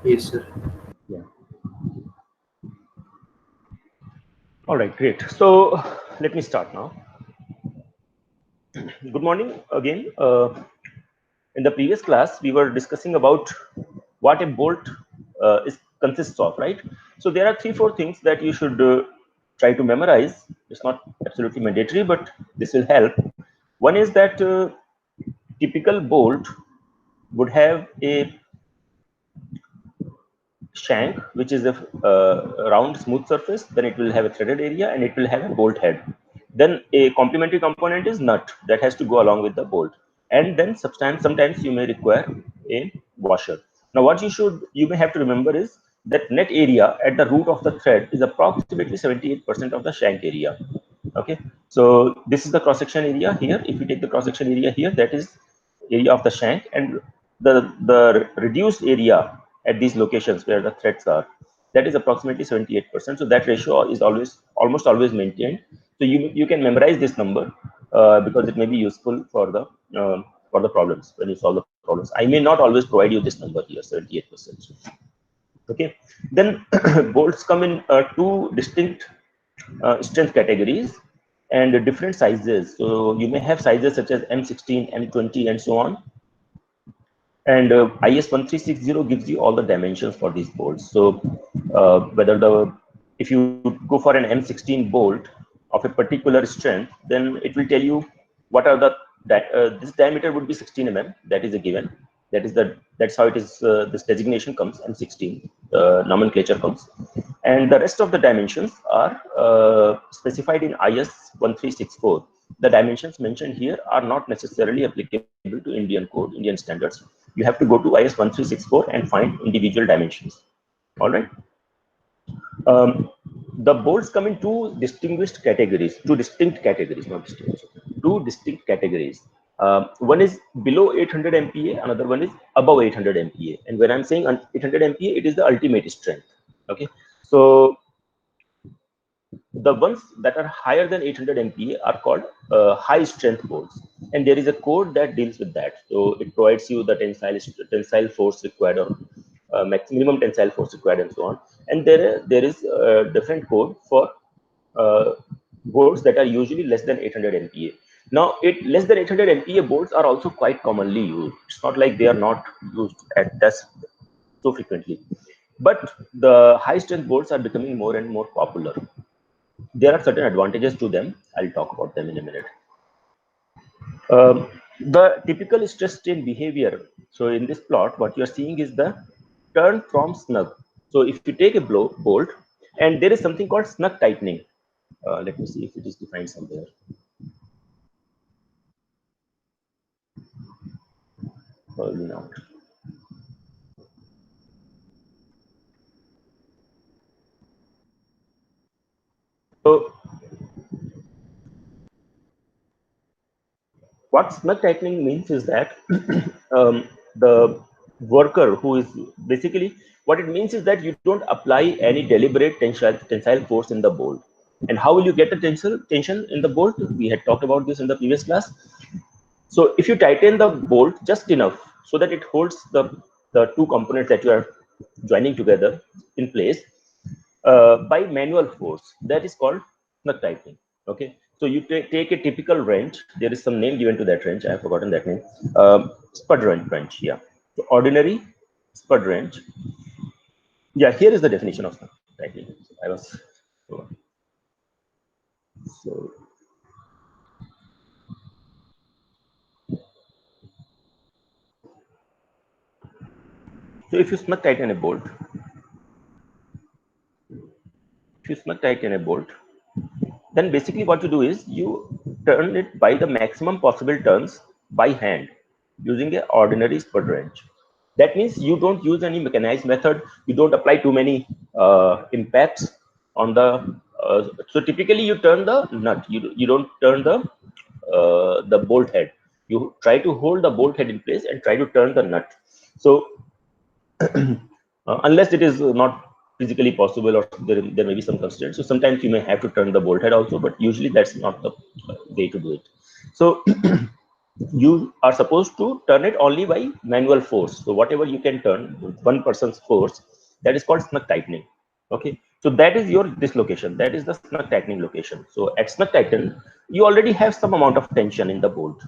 Yes, sir. Yeah. All right, great. So let me start now. Good morning again. In the previous class, we were discussing about what a bolt is consists of, right? So there are 3-4 things that you should try to memorize. It's not absolutely mandatory, but this will help. One is that typical bolt would have a shank, which is a round smooth surface. Then it will have a threaded area and it will have a bolt head. Then a complementary component is nut that has to go along with the bolt. And then sometimes you may require a washer. Now what you may have to remember is that net area at the root of the thread is approximately 78% of the shank area. Okay, so this is the cross section area here. If you take the cross section area here, that is area of the shank, and the reduced area at these locations where the threads are, that is approximately 78%. So that ratio is almost always maintained. So you can memorize this number because it may be useful for the problems when you solve the problems. I may not always provide you this number here, 78%. Okay, then bolts come in two distinct strength categories and different sizes. So you may have sizes such as M16, M20, and so on. And IS 1360 gives you all the dimensions for these bolts. So if you go for an M16 bolt of a particular strength, then it will tell you what are this diameter would be 16 mm. That is a given. That's how it is. This designation comes M16. The nomenclature comes, and the rest of the dimensions are specified in IS 1364. The dimensions mentioned here are not necessarily applicable to Indian code, Indian standards. You have to go to IS 1364 and find individual dimensions. All right. Um, the bolts come in two distinct categories, not distinguished, two distinct categories. One is below 800 MPa, another one is above 800 MPa. And when I'm saying 800 MPa, it is the ultimate strength. Okay, so the ones that are higher than 800 MPa are called high strength bolts, and there is a code that deals with that. So it provides you the tensile force required, or minimum tensile force required, and so on. And there is a different code for uh, bolts that are usually less than 800 MPa. Now, less than 800 MPa bolts are also quite commonly used. It's not like they are not used at that so frequently, but the high strength bolts are becoming more and more popular. There are certain advantages to them. I'll talk about them in a minute. The typical stress strain behavior. So in this plot, what you're seeing is the turn from snug. So if you take a bolt, and there is something called snug tightening. Let me see if it is defined somewhere. Probably not. So what snug tightening means is that the worker who is basically, what it means is that you don't apply any deliberate tensile force in the bolt. And how will you get the tension in the bolt? We had talked about this in the previous class. So if you tighten the bolt just enough so that it holds the two components that you are joining together in place by manual force, that is called snug tightening. Okay, so you take a typical wrench. There is some name given to that wrench. I have forgotten that name. Spud wrench. Yeah. So ordinary spud wrench. Yeah. Here is the definition of snug tightening. I was so. So if you snug tighten a bolt, then basically what you do is you turn it by the maximum possible turns by hand using an ordinary spud wrench. That means you don't use any mechanized method. You don't apply too many impacts on the. So typically you turn the nut. You don't turn the bolt head. You try to hold the bolt head in place and try to turn the nut. So unless it is not physically possible, or there may be some constraints. So sometimes you may have to turn the bolt head also, but usually that's not the way to do it. So you are supposed to turn it only by manual force. So whatever you can turn with one person's force, that is called snug tightening. Okay, so that is your dislocation. That is the snug tightening location. So at snug tighten, you already have some amount of tension in the bolt,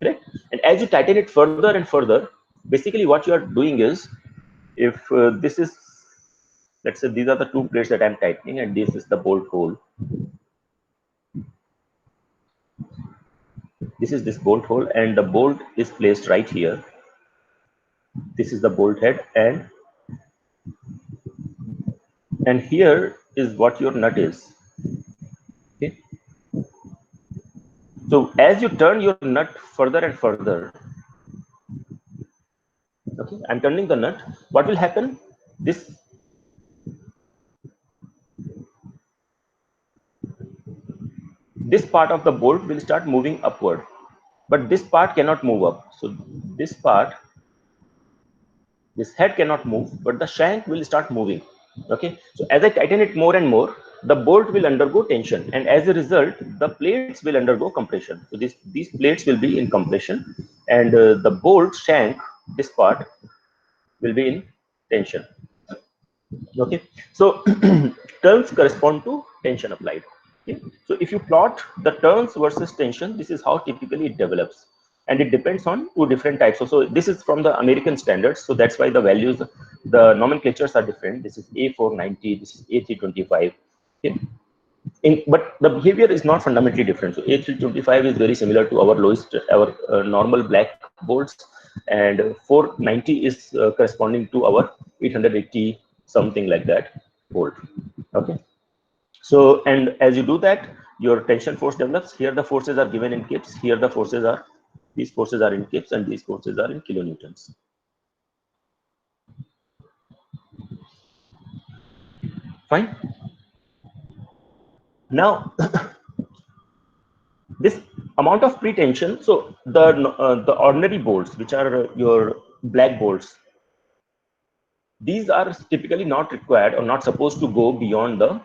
right? And as you tighten it further and further, basically what you are doing is, if this is, let's say these are the two plates that I'm tightening, and this is the bolt hole. This is this bolt hole, and the bolt is placed right here. This is the bolt head, and here is what your nut is. Okay, so as you turn your nut further and further, okay, I'm turning the nut, what will happen? This part of the bolt will start moving upward, but this part cannot move up. So this part, this head cannot move, but the shank will start moving. Okay, so as I tighten it more and more, the bolt will undergo tension, and as a result, the plates will undergo compression. So these plates will be in compression, and the bolt shank, this part, will be in tension. Okay, so turns correspond to tension applied. Okay, so if you plot the turns versus tension, this is how typically it develops, and it depends on two different types. So this is from the American standards, so that's why the values, the nomenclatures are different. This is A490, this is A325. Okay, but the behavior is not fundamentally different. So A325 is very similar to our lowest, our normal black bolts, and 490 is corresponding to our 880, something like that, bolt. Okay, so and as you do that, your tension force develops. Here the forces are given in kips. Here the forces are, these forces are in kips, and these forces are in kilonewtons. Fine. Now this amount of pretension, so the ordinary bolts, which are your black bolts, these are typically not required or not supposed to go beyond the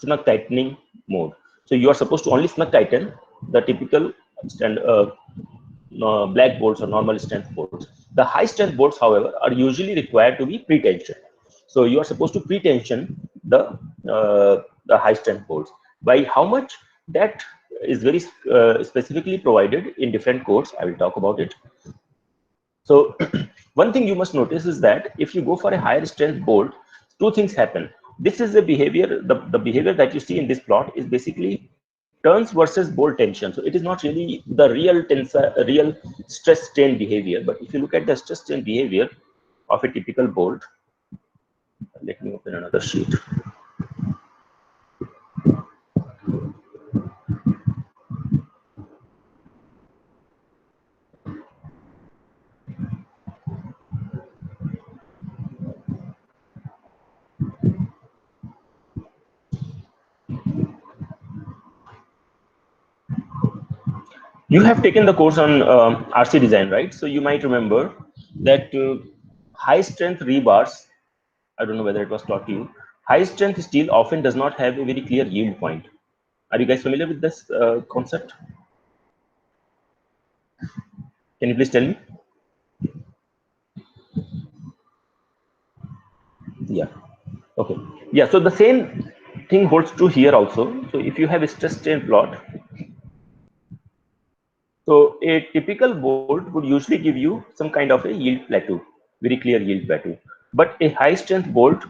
snug tightening mode. So you are supposed to only snug tighten the typical black bolts or normal strength bolts. The high strength bolts, however, are usually required to be pre-tension. So you are supposed to pre-tension the high strength bolts. By how much? That is very specifically provided in different codes. I will talk about it. So one thing you must notice is that if you go for a higher strength bolt, two things happen. This is the behavior, the behavior that you see in this plot is basically turns versus bolt tension. So it is not really the real tensor, real stress strain behavior. But if you look at the stress strain behavior of a typical bolt, let me open another sheet. You have taken the course on RC design, right? So you might remember that high strength rebars, I don't know whether it was taught to you, high strength steel often does not have a very clear yield point. Are you guys familiar with this concept? Can you please tell me? Yeah. Okay. Yeah. So the same thing holds true here also. So if you have a stress strain plot, so a typical bolt would usually give you some kind of a yield plateau, very clear yield plateau. But a high strength bolt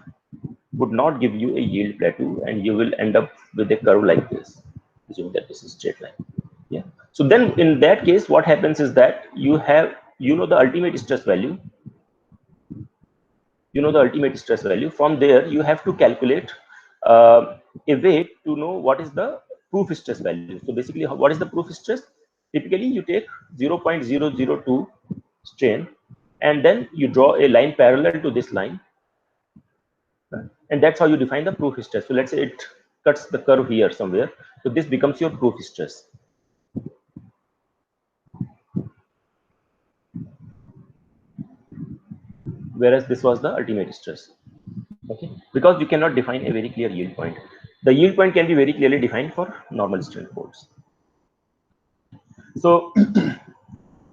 would not give you a yield plateau, and you will end up with a curve like this, assuming that this is straight line. Yeah. So then in that case, what happens is that you have, the ultimate stress value. You know the ultimate stress value. From there, you have to calculate a way to know what is the proof stress value. So basically, what is the proof stress? Typically, you take 0.002 strain, and then you draw a line parallel to this line, and that's how you define the proof stress. So let's say it cuts the curve here somewhere. So this becomes your proof stress. Whereas this was the ultimate stress. Okay, because you cannot define a very clear yield point. The yield point can be very clearly defined for normal strength bolts. So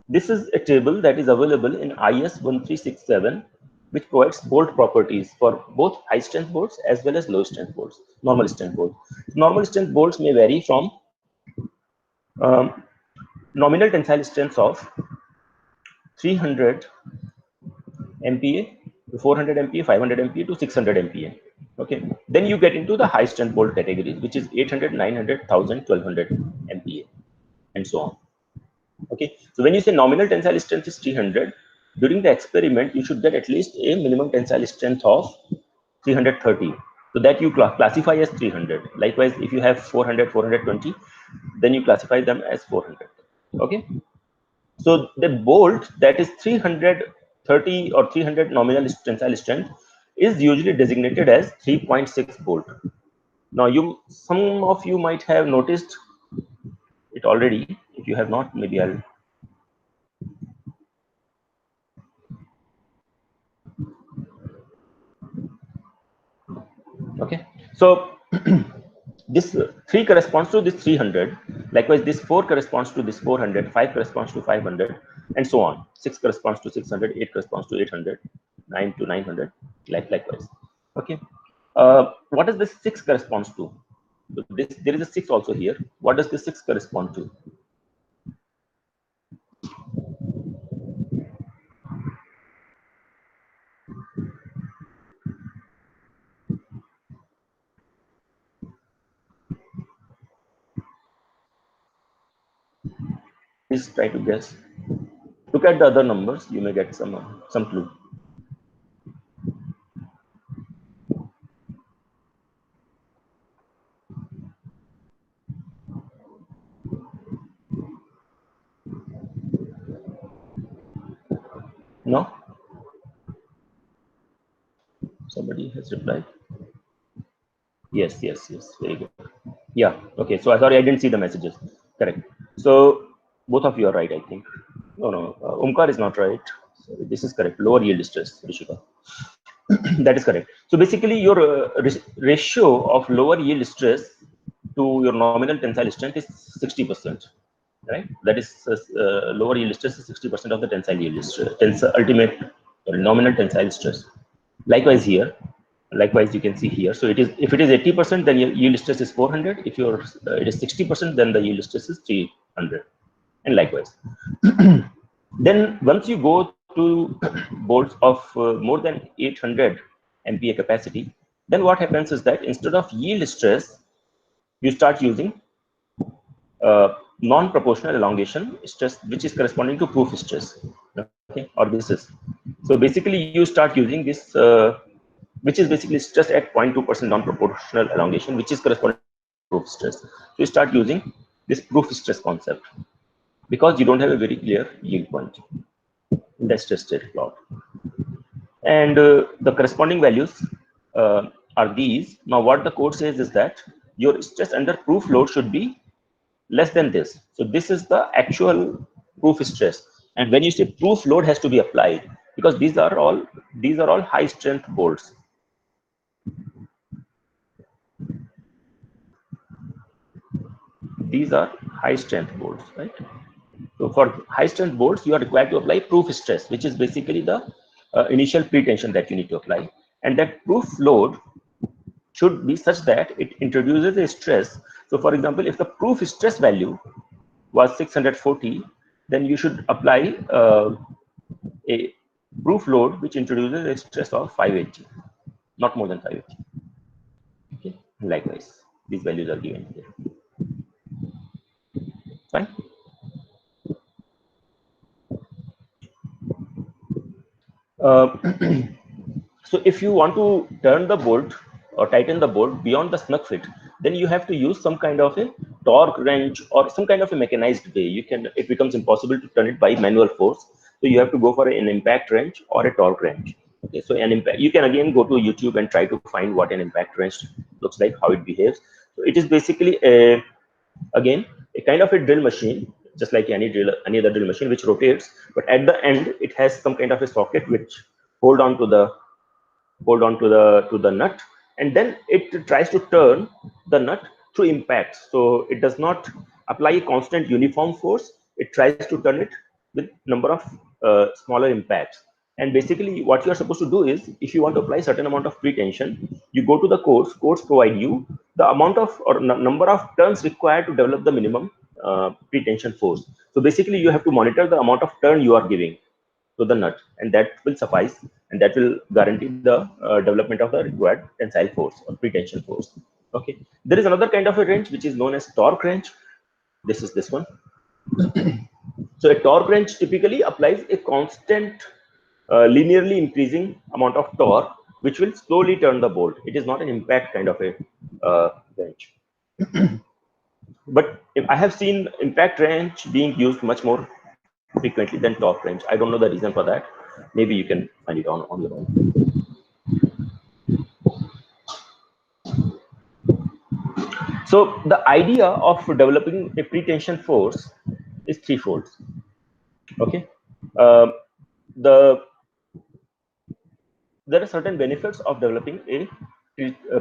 this is a table that is available in IS 1367, which provides bolt properties for both high strength bolts as well as low strength bolts, normal strength bolts. Normal strength bolts may vary from nominal tensile strengths of 300 MPa to 400 MPa, 500 MPa to 600 MPa. Okay, then you get into the high strength bolt categories, which is 800, 900, 1000, 1200 MPa, and so on. Okay, so when you say nominal tensile strength is 300, during the experiment you should get at least a minimum tensile strength of 330, so that you classify as 300. Likewise, if you have 400, 420, then you classify them as 400. Okay, so the bolt that is 330 or 300 nominal tensile strength is usually designated as 3.6 bolt. Now, some of you might have noticed it already. If you have not, maybe I'll. Okay, so this 3 corresponds to this 300. Likewise, this 4 corresponds to this 400, 5 corresponds to 500, and so on. 6 corresponds to 600, 8 corresponds to 800, 9 to 900, likewise. Okay, what does this 6 corresponds to? So there is a 6 also here. What does this 6 correspond to? Please try to guess. Look at the other numbers. You may get some clue. No? Somebody has replied. Yes. Very good. Yeah. Okay. So sorry, I didn't see the messages. Correct. So both of you are right, I think. No. Omkar is not right. Sorry, this is correct. Lower yield stress, Rishika. That is correct. So basically, your ratio of lower yield stress to your nominal tensile strength is 60%. Right? That is lower yield stress is 60% of the tensile yield stress, ultimate nominal tensile stress. Likewise here, likewise you can see here. So it is, if it is 80%, then your yield stress is 400. If it is 60%, then the yield stress is 300, and likewise. Then once you go to bolts of more than 800 MPa capacity, then what happens is that instead of yield stress, you start using non-proportional elongation stress, which is corresponding to proof stress. Okay, or this is. So basically, you start using this, which is basically stress at 0.2% non-proportional elongation, which is corresponding to proof stress. So you start using this proof stress concept because you don't have a very clear yield point in the stress state plot. And the corresponding values are these. Now, what the code says is that your stress under proof load should be less than this. So this is the actual proof stress. And when you say proof load has to be applied, because these are all high strength bolts. These are high strength bolts, right? So for high strength bolts, you are required to apply proof stress, which is basically the initial pre-tension that you need to apply. And that proof load should be such that it introduces a stress. So for example, if the proof stress value was 640, then you should apply a proof load which introduces a stress of 580, not more than 580. Okay, likewise, these values are given here. Fine. So if you want to turn the bolt or tighten the bolt beyond the snug fit, then you have to use some kind of a torque wrench or some kind of a mechanized way. It becomes impossible to turn it by manual force. So you have to go for an impact wrench or a torque wrench. Okay, so you can again go to YouTube and try to find what an impact wrench looks like, how it behaves. So it is basically again a kind of a drill machine, just like any other drill machine, which rotates, but at the end it has some kind of a socket which hold on to the nut, and then it tries to turn the nut through impact. So it does not apply a constant uniform force, it tries to turn it with number of smaller impacts. And basically what you are supposed to do is, if you want to apply certain amount of pretension, you go to the codes provide you the amount of or number of turns required to develop the minimum pretension force. So basically you have to monitor the amount of turn you are giving to the nut, and that will suffice, and that will guarantee the development of the required tensile force or pretension force. Okay, there is another kind of a wrench which is known as torque wrench. This is this one. So a torque wrench typically applies a constant linearly increasing amount of torque which will slowly turn the bolt. It is not an impact kind of a wrench. But if I have seen impact wrench being used much more frequently than torque wrench. I don't know the reason for that. Maybe you can find it on your own. So the idea of developing a pretension force is threefold. Okay, there are certain benefits of developing a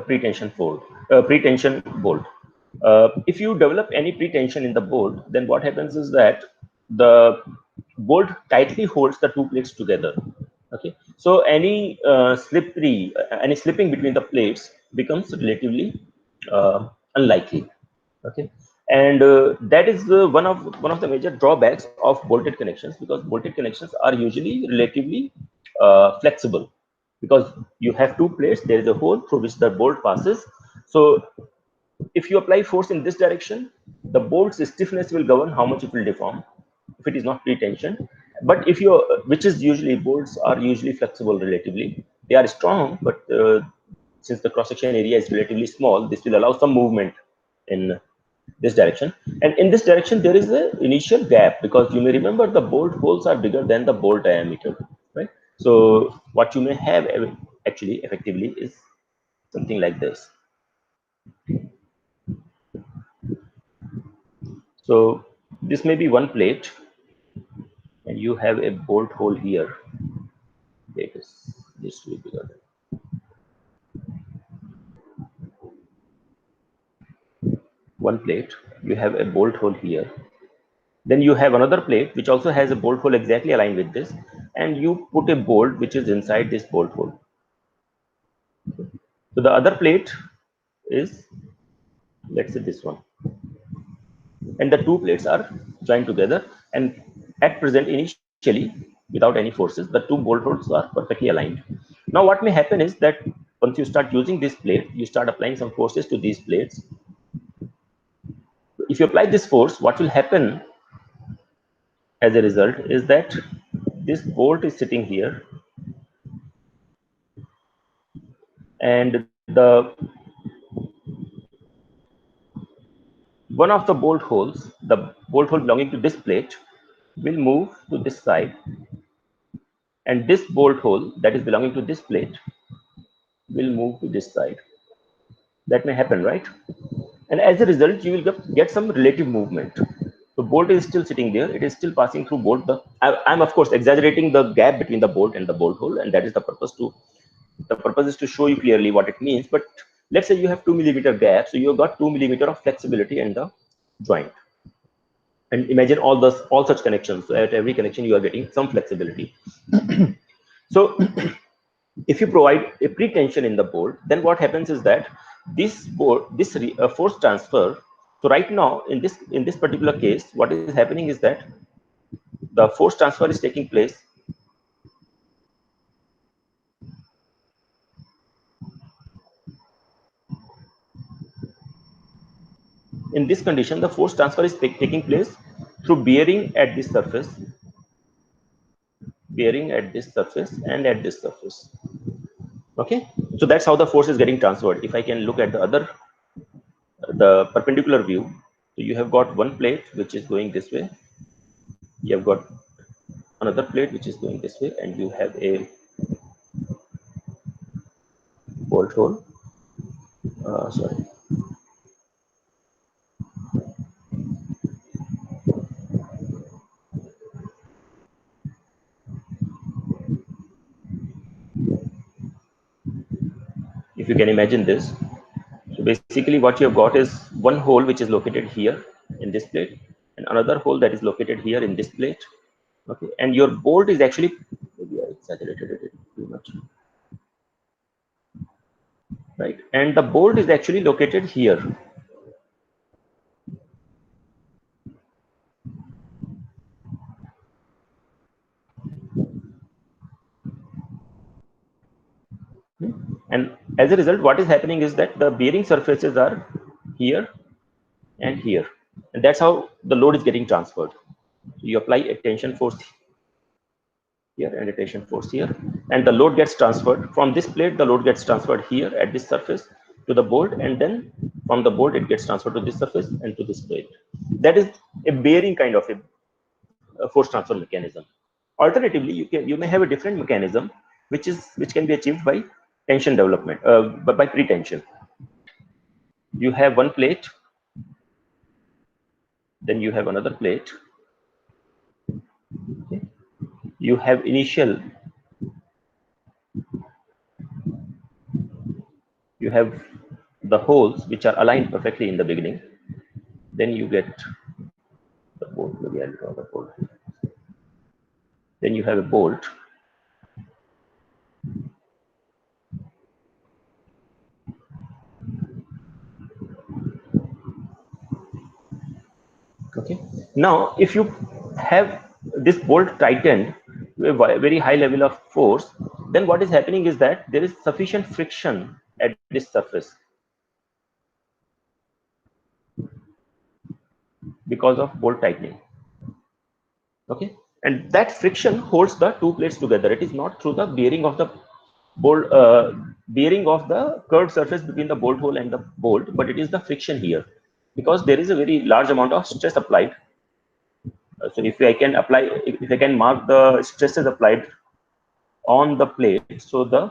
pretension bolt. If you develop any pretension in the bolt, then what happens is that the bolt tightly holds the two plates together. Okay, so any any slipping between the plates becomes relatively unlikely. Okay, and that is one of the major drawbacks of bolted connections, because bolted connections are usually relatively flexible, because you have two plates, there is a hole through which the bolt passes. So if you apply force in this direction, the bolt's stiffness will govern how much it will deform if it is not pretension. But if you, which is usually, bolts are usually flexible relatively. They are strong, but since the cross-section area is relatively small, this will allow some movement in this direction. And in this direction, there is an initial gap, because you may remember the bolt holes are bigger than the bolt diameter, right? So what you may have actually effectively is something like this. So this may be one plate, and you have a bolt hole here. This will be bigger. One plate, you have a bolt hole here. Then you have another plate which also has a bolt hole exactly aligned with this, and you put a bolt which is inside this bolt hole. So the other plate is, let's say, this one, and the two plates are joined together, and at present, initially, without any forces, the two bolt holes are perfectly aligned. Now what may happen is that once you start using this plate, you start applying some forces to these plates. If you apply this force, what will happen as a result is that this bolt is sitting here, and the one of the bolt holes, the bolt hole belonging to this plate, will move to this side, and this bolt hole that is belonging to this plate will move to this side. That may happen, right? And as a result, you will get some relative movement. The bolt is still sitting there, it is still passing through bolt. I'm of course exaggerating the gap between the bolt and the bolt hole, and that is the purpose is to show you clearly what it means. But let's say you have 2 millimeter gap, so you've got 2 millimeter of flexibility in the joint. And imagine all such connections. So at every connection, you are getting some flexibility. So if you provide a pretension in the bolt, then what happens is that this force transfer. So right now, in this particular case, what is happening is that the force transfer is taking place in this condition. The force transfer is taking place through bearing at this surface, and at this surface. Okay, so that's how the force is getting transferred. If I can look at the perpendicular view, so you have got one plate which is going this way, you have got another plate which is going this way, and you have a bolt hole. Sorry. If you can imagine this, so basically what you have got is one hole which is located here in this plate, and another hole that is located here in this plate. Okay, and your bolt is actually, maybe I exaggerated it too much, right? And the bolt is actually located here. And as a result, what is happening is that the bearing surfaces are here and here, and that's how the load is getting transferred. You apply a tension force here and a tension force here, and the load gets transferred from this plate. The load gets transferred here at this surface to the bolt, and then from the bolt it gets transferred to this surface and to this plate. That is a bearing kind of a force transfer mechanism. Alternatively, you may have a different mechanism which can be achieved by tension development, but by pre-tension. You have one plate, then you have another plate. Okay. You have initial, you have the holes which are aligned perfectly in the beginning. Then you get the bolt. Maybe I'll draw the bolt. Then you have a bolt. Okay. Now, if you have this bolt tightened to a very high level of force, then what is happening is that there is sufficient friction at this surface because of bolt tightening. Okay, and that friction holds the two plates together. It is not through the bearing of the bolt, bearing of the curved surface between the bolt hole and the bolt, but it is the friction here, because there is a very large amount of stress applied. So if I can mark the stresses applied on the plate, so the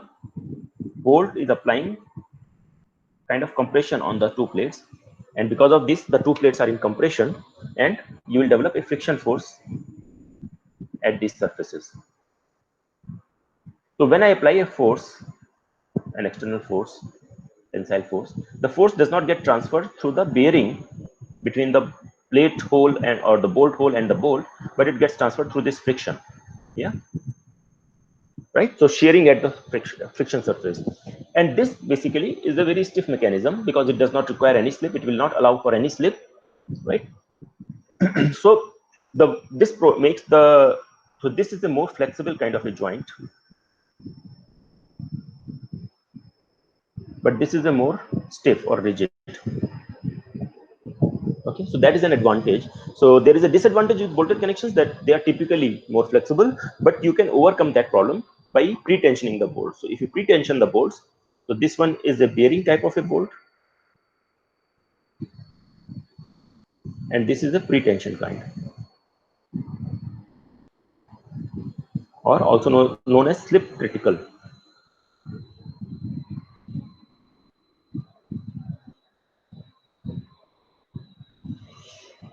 bolt is applying kind of compression on the two plates, and because of this the two plates are in compression, and you will develop a friction force at these surfaces. So when I apply a force, an external force, tensile force, the force does not get transferred through the bearing between the plate hole and or the bolt hole and the bolt, but it gets transferred through this friction. Yeah, right. So shearing at the friction surface, and this basically is a very stiff mechanism because it does not require any slip. It will not allow for any slip, right? So makes the, so this is a more flexible kind of a joint, but this is a more stiff or rigid. Okay, so that is an advantage. So there is a disadvantage with bolted connections, that they are typically more flexible, but you can overcome that problem by pre-tensioning the bolt. So if you pre-tension the bolts, so this one is a bearing type of a bolt, and this is a pre-tension kind, or also known as slip critical.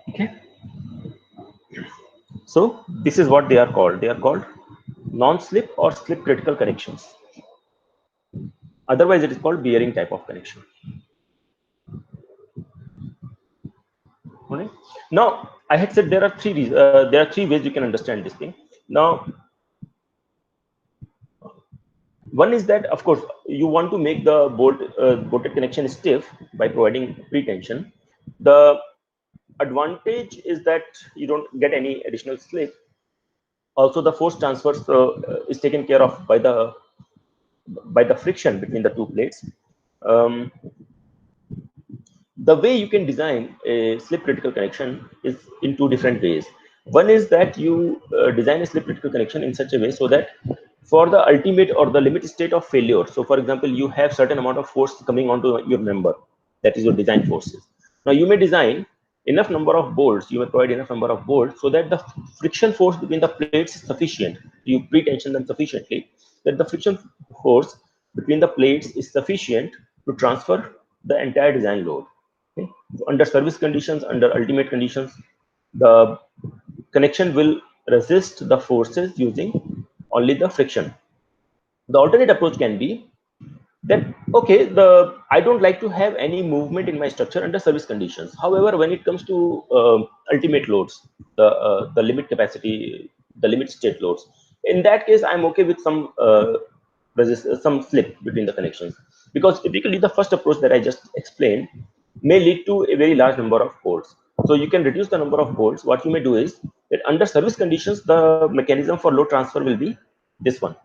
Okay, so this is what they are called. They are called non-slip or slip critical connections. Otherwise, it is called bearing type of connection. Okay. Now, I had said there are three ways you can understand this thing. Now, one is that, of course, you want to make the bolted connection stiff by providing pre-tension. The advantage is that you don't get any additional slip. Also, the force transfer is taken care of by the friction between the two plates. The way you can design a slip critical connection is in two different ways. One is that you design a slip critical connection in such a way so that for the ultimate or the limit state of failure, so for example, you have certain amount of force coming onto your member, that is your design forces. Now you may design enough number of bolts, you may provide enough number of bolts so that the friction force between the plates is sufficient. You pre-tension them sufficiently that the friction force between the plates is sufficient to transfer the entire design load. Okay. So under service conditions, under ultimate conditions, the connection will resist the forces using only the friction. The alternate approach can be then okay, I don't like to have any movement in my structure under service conditions. However, when it comes to ultimate loads, the limit capacity, the limit state loads, in that case I'm okay with some some slip between the connections, because typically the first approach that I just explained may lead to a very large number of ports. So you can reduce the number of ports. What you may do is that under service conditions, the mechanism for load transfer will be this one.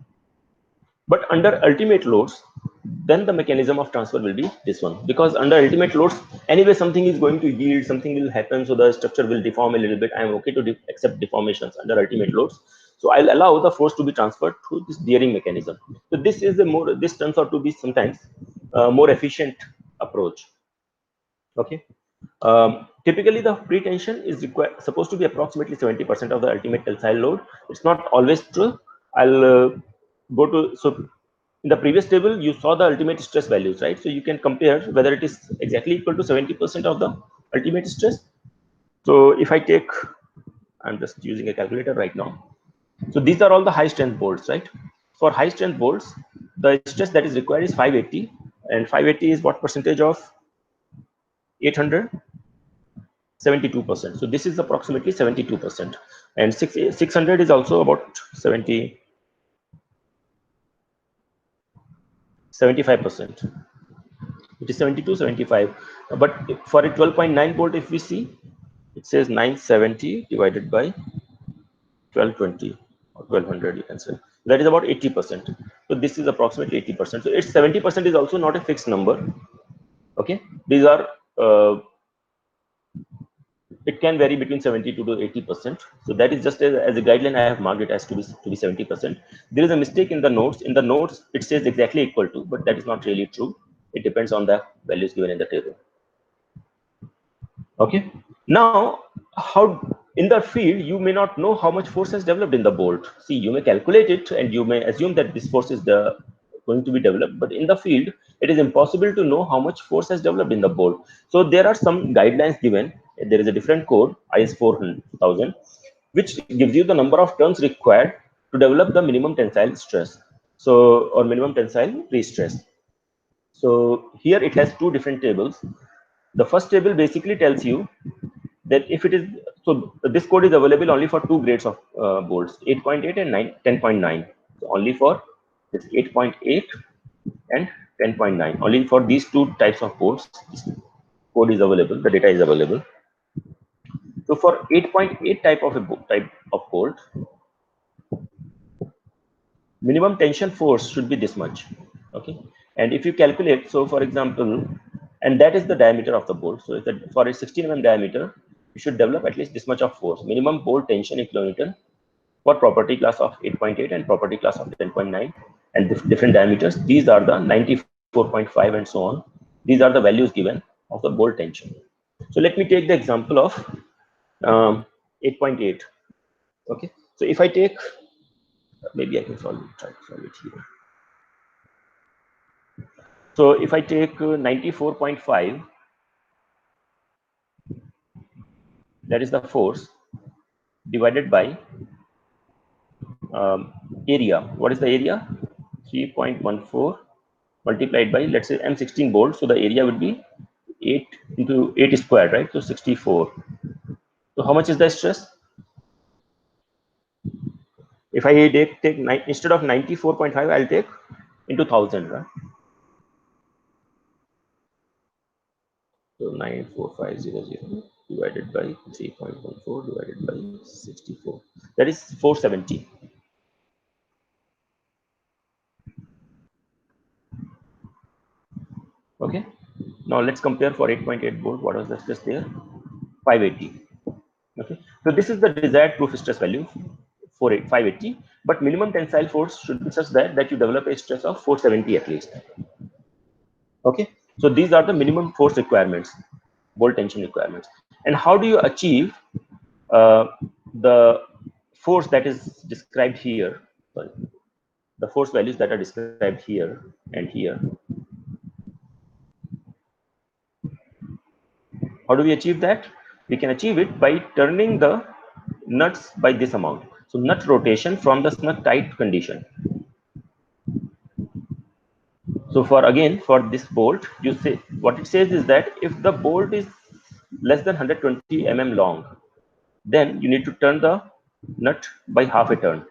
But under ultimate loads, then the mechanism of transfer will be this one. Because under ultimate loads, anyway, something is going to yield, something will happen, so the structure will deform a little bit. I'm okay to accept deformations under ultimate loads. So I'll allow the force to be transferred through this bearing mechanism. So this is this turns out to be sometimes a more efficient approach. Okay. Typically, the pretension is supposed to be approximately 70% of the ultimate tensile load. It's not always true. I'll go to, so in the previous table, you saw the ultimate stress values, right? So you can compare whether it is exactly equal to 70% of the ultimate stress. So if I take, I'm just using a calculator right now. So these are all the high strength bolts, right? For high strength bolts, the stress that is required is 580, and 580 is what percentage of 800? 72%. So this is approximately 72%, and 600 is also about 75%. It is 72, 75. But for a 12.9 volt, if we see, it says 970 divided by 1220 or 1200, you can say. That is about 80%. So this is approximately 80%. So it's 70% is also not a fixed number. Okay, these are it can vary between 72 to 80%. So that is just as a guideline. I have marked it as to be 70%. There is a mistake in the notes. In the notes, it says exactly equal to, but that is not really true. It depends on the values given in the table. Okay. Now, how in the field you may not know how much force has developed in the bolt. See, you may calculate it and you may assume that this force is going to be developed, but in the field it is impossible to know how much force has developed in the bolt. So there are some guidelines given. There is a different code, IS 4000, which gives you the number of turns required to develop the minimum tensile stress, so or minimum tensile pre-stress. So here it has two different tables. The first table basically tells you that if it is, so this code is available only for two grades of bolts, 8.8 and 10.9. So only for this 8.8 and 10.9. Only for these two types of bolts, this code is available. The data is available. So for 8.8 type of bolt, minimum tension force should be this much. Okay, and if you calculate, so for example, and that is the diameter of the bolt. So if for a 16 mm diameter, you should develop at least this much of force. Minimum bolt tension in kilonewton for property class of 8.8 and property class of 10.9, and different diameters. These are the 94.5 and so on. These are the values given of the bolt tension. So let me take the example of 8.8. Okay, so if I take, maybe I can try to solve it here. So if I take 94.5, that is the force, divided by area. What is the area? 3.14 multiplied by, let's say, M16 bolts. So the area would be 8 into 8 squared, right? So 64. So how much is the stress? If I take instead of 94.5, I'll take into 1000, right? So 94500 divided by 3.14 divided by 64. That is 470. Okay. Now let's compare for 8.8 volt. What was the stress there? 580. Okay. So this is the desired proof stress value for 580. But minimum tensile force should be such that you develop a stress of 470 at least. Okay. So these are the minimum force requirements, bolt tension requirements. And how do you achieve the force that is described here? Sorry, the force values that are described here and here. How do we achieve that? We can achieve it by turning the nuts by this amount. So nut rotation from the snug tight condition. So for this bolt, you say what it says is that if the bolt is less than 120 mm long, then you need to turn the nut by half a turn.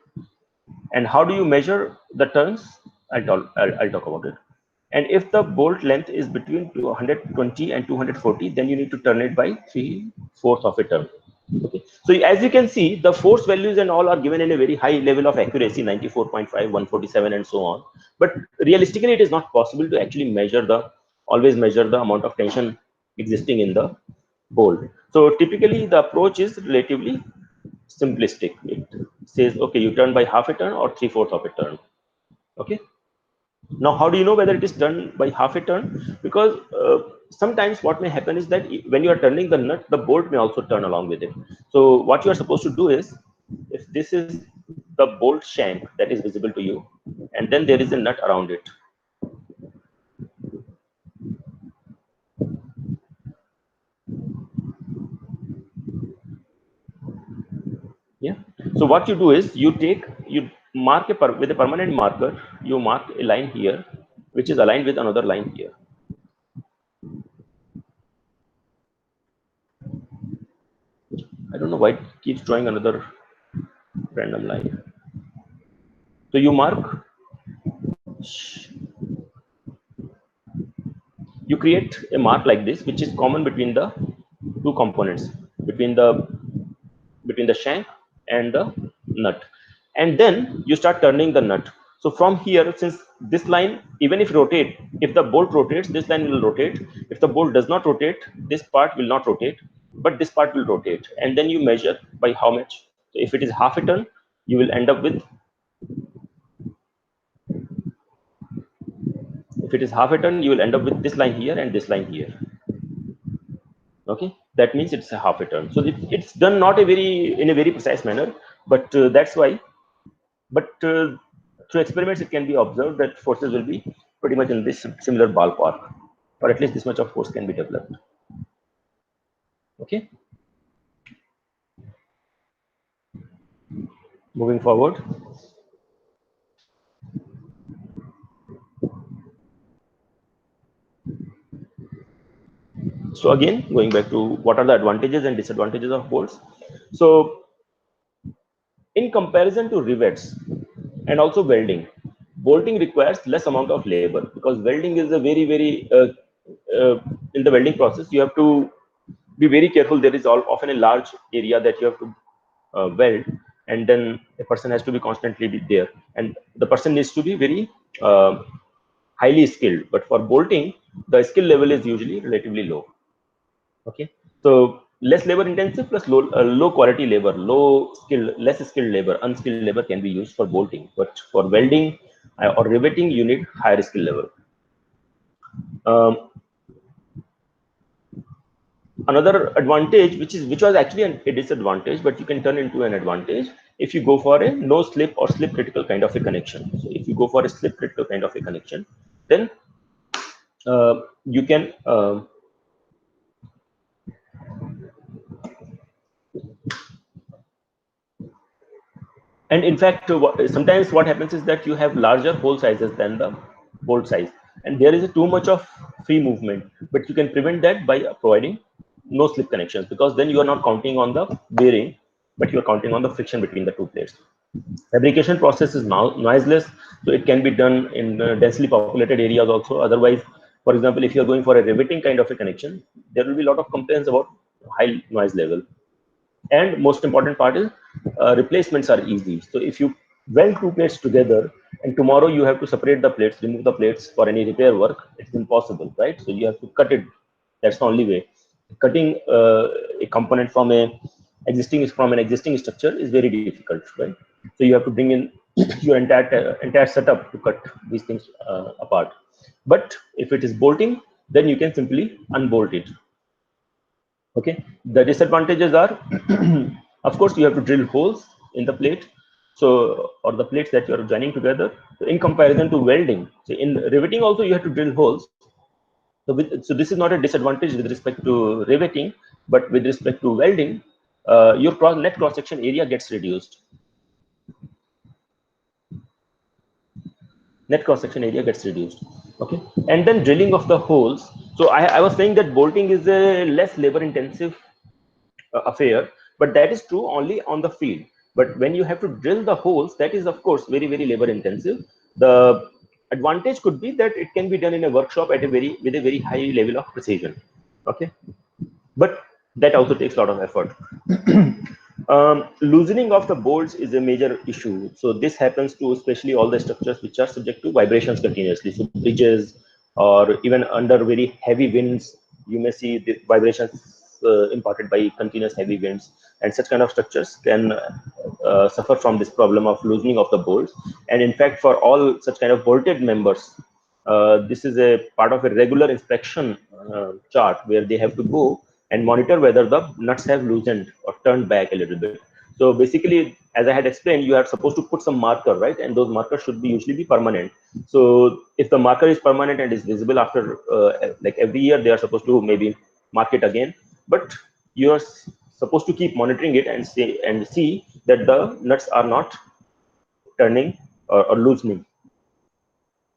And how do you measure the turns? I'll talk about it. And if the bolt length is between 120 and 240, then you need to turn it by 3/4 of a turn. Okay. So as you can see, the force values and all are given in a very high level of accuracy, 94.5, 147, and so on. But realistically, it is not possible to actually always measure the amount of tension existing in the bolt. So typically, the approach is relatively simplistic. It says, okay, you turn by half a turn or 3/4 of a turn. Okay. Now, how do you know whether it is done by half a turn? Because sometimes what may happen is that when you are turning the nut, the bolt may also turn along with it. So what you are supposed to do is, if this is the bolt shank that is visible to you, and then there is a nut around it. Yeah. So what you do is you mark with a permanent marker, you mark a line here, which is aligned with another line here. I don't know why it keeps drawing another random line. So you create a mark like this, which is common between the two components, between the shank and the nut, and then you start turning the nut. So from here, since this line, even if the bolt rotates, this line will rotate. If the bolt does not rotate, this part will not rotate, but this part will rotate, and then you measure by how much. So if it is half a turn, you will end up with, this line here and this line here. Okay, that means it's a half a turn. So it's done not in a very precise manner, but that's why. But through experiments, it can be observed that forces will be pretty much in this similar ballpark, or at least this much of force can be developed. Okay. Moving forward. So again, going back to what are the advantages and disadvantages of bolts. So in comparison to rivets and also welding, bolting requires less amount of labor, because welding is a very in the welding process, you have to be very careful. There is often a large area that you have to weld, and then a person has to be constantly there, and the person needs to be very highly skilled. But for bolting, the skill level is usually relatively low. Okay, so less labor intensive plus low quality labor, less skilled labor, unskilled labor can be used for bolting. But for welding or riveting, you need higher skill level. Another advantage, which was actually a disadvantage, but you can turn into an advantage if you go for a no slip or slip critical kind of a connection. So if you go for a slip critical kind of a connection, then you can and in fact, sometimes what happens is that you have larger hole sizes than the bolt size, and there is too much of free movement. But you can prevent that by providing no slip connections, because then you are not counting on the bearing, but you are counting on the friction between the two plates. Fabrication process is now noiseless, so it can be done in densely populated areas also. Otherwise, for example, if you are going for a riveting kind of a connection, there will be a lot of complaints about high noise level. And most important part is replacements are easy. So if you weld two plates together and tomorrow you have to separate the plates, remove the plates for any repair work, it's impossible, right? So you have to cut it. That's the only way. Cutting a component from an existing structure is very difficult, right? So you have to bring in your entire setup to cut these things apart. But if it is bolting, then you can simply unbolt it. Okay, the disadvantages are of course you have to drill holes in the plate, so, or the plates that you are joining together. So in comparison to welding, so in riveting also you have to drill holes. So this is not a disadvantage with respect to riveting, but with respect to welding, your net cross section area gets reduced. Net cross section area gets reduced. Okay, and then drilling of the holes. So I was saying that bolting is a less labor intensive affair, but that is true only on the field. But when you have to drill the holes, that is of course very labor intensive. The advantage could be that it can be done in a workshop at a with a very high level of precision. Okay, but that also takes a lot of effort. Loosening of the bolts is a major issue. So this happens to especially all the structures which are subject to vibrations continuously. So bridges, or even under very heavy winds, you may see the vibrations imparted by continuous heavy winds, and such kind of structures can suffer from this problem of loosening of the bolts. And in fact, for all such kind of bolted members, this is a part of a regular inspection chart where they have to go and monitor whether the nuts have loosened or turned back a little bit. So basically, as I had explained, you are supposed to put some marker, right? And those markers should be usually be permanent. So if the marker is permanent and is visible after like every year, they are supposed to maybe mark it again. But you are supposed to keep monitoring it and see that the nuts are not turning or loosening.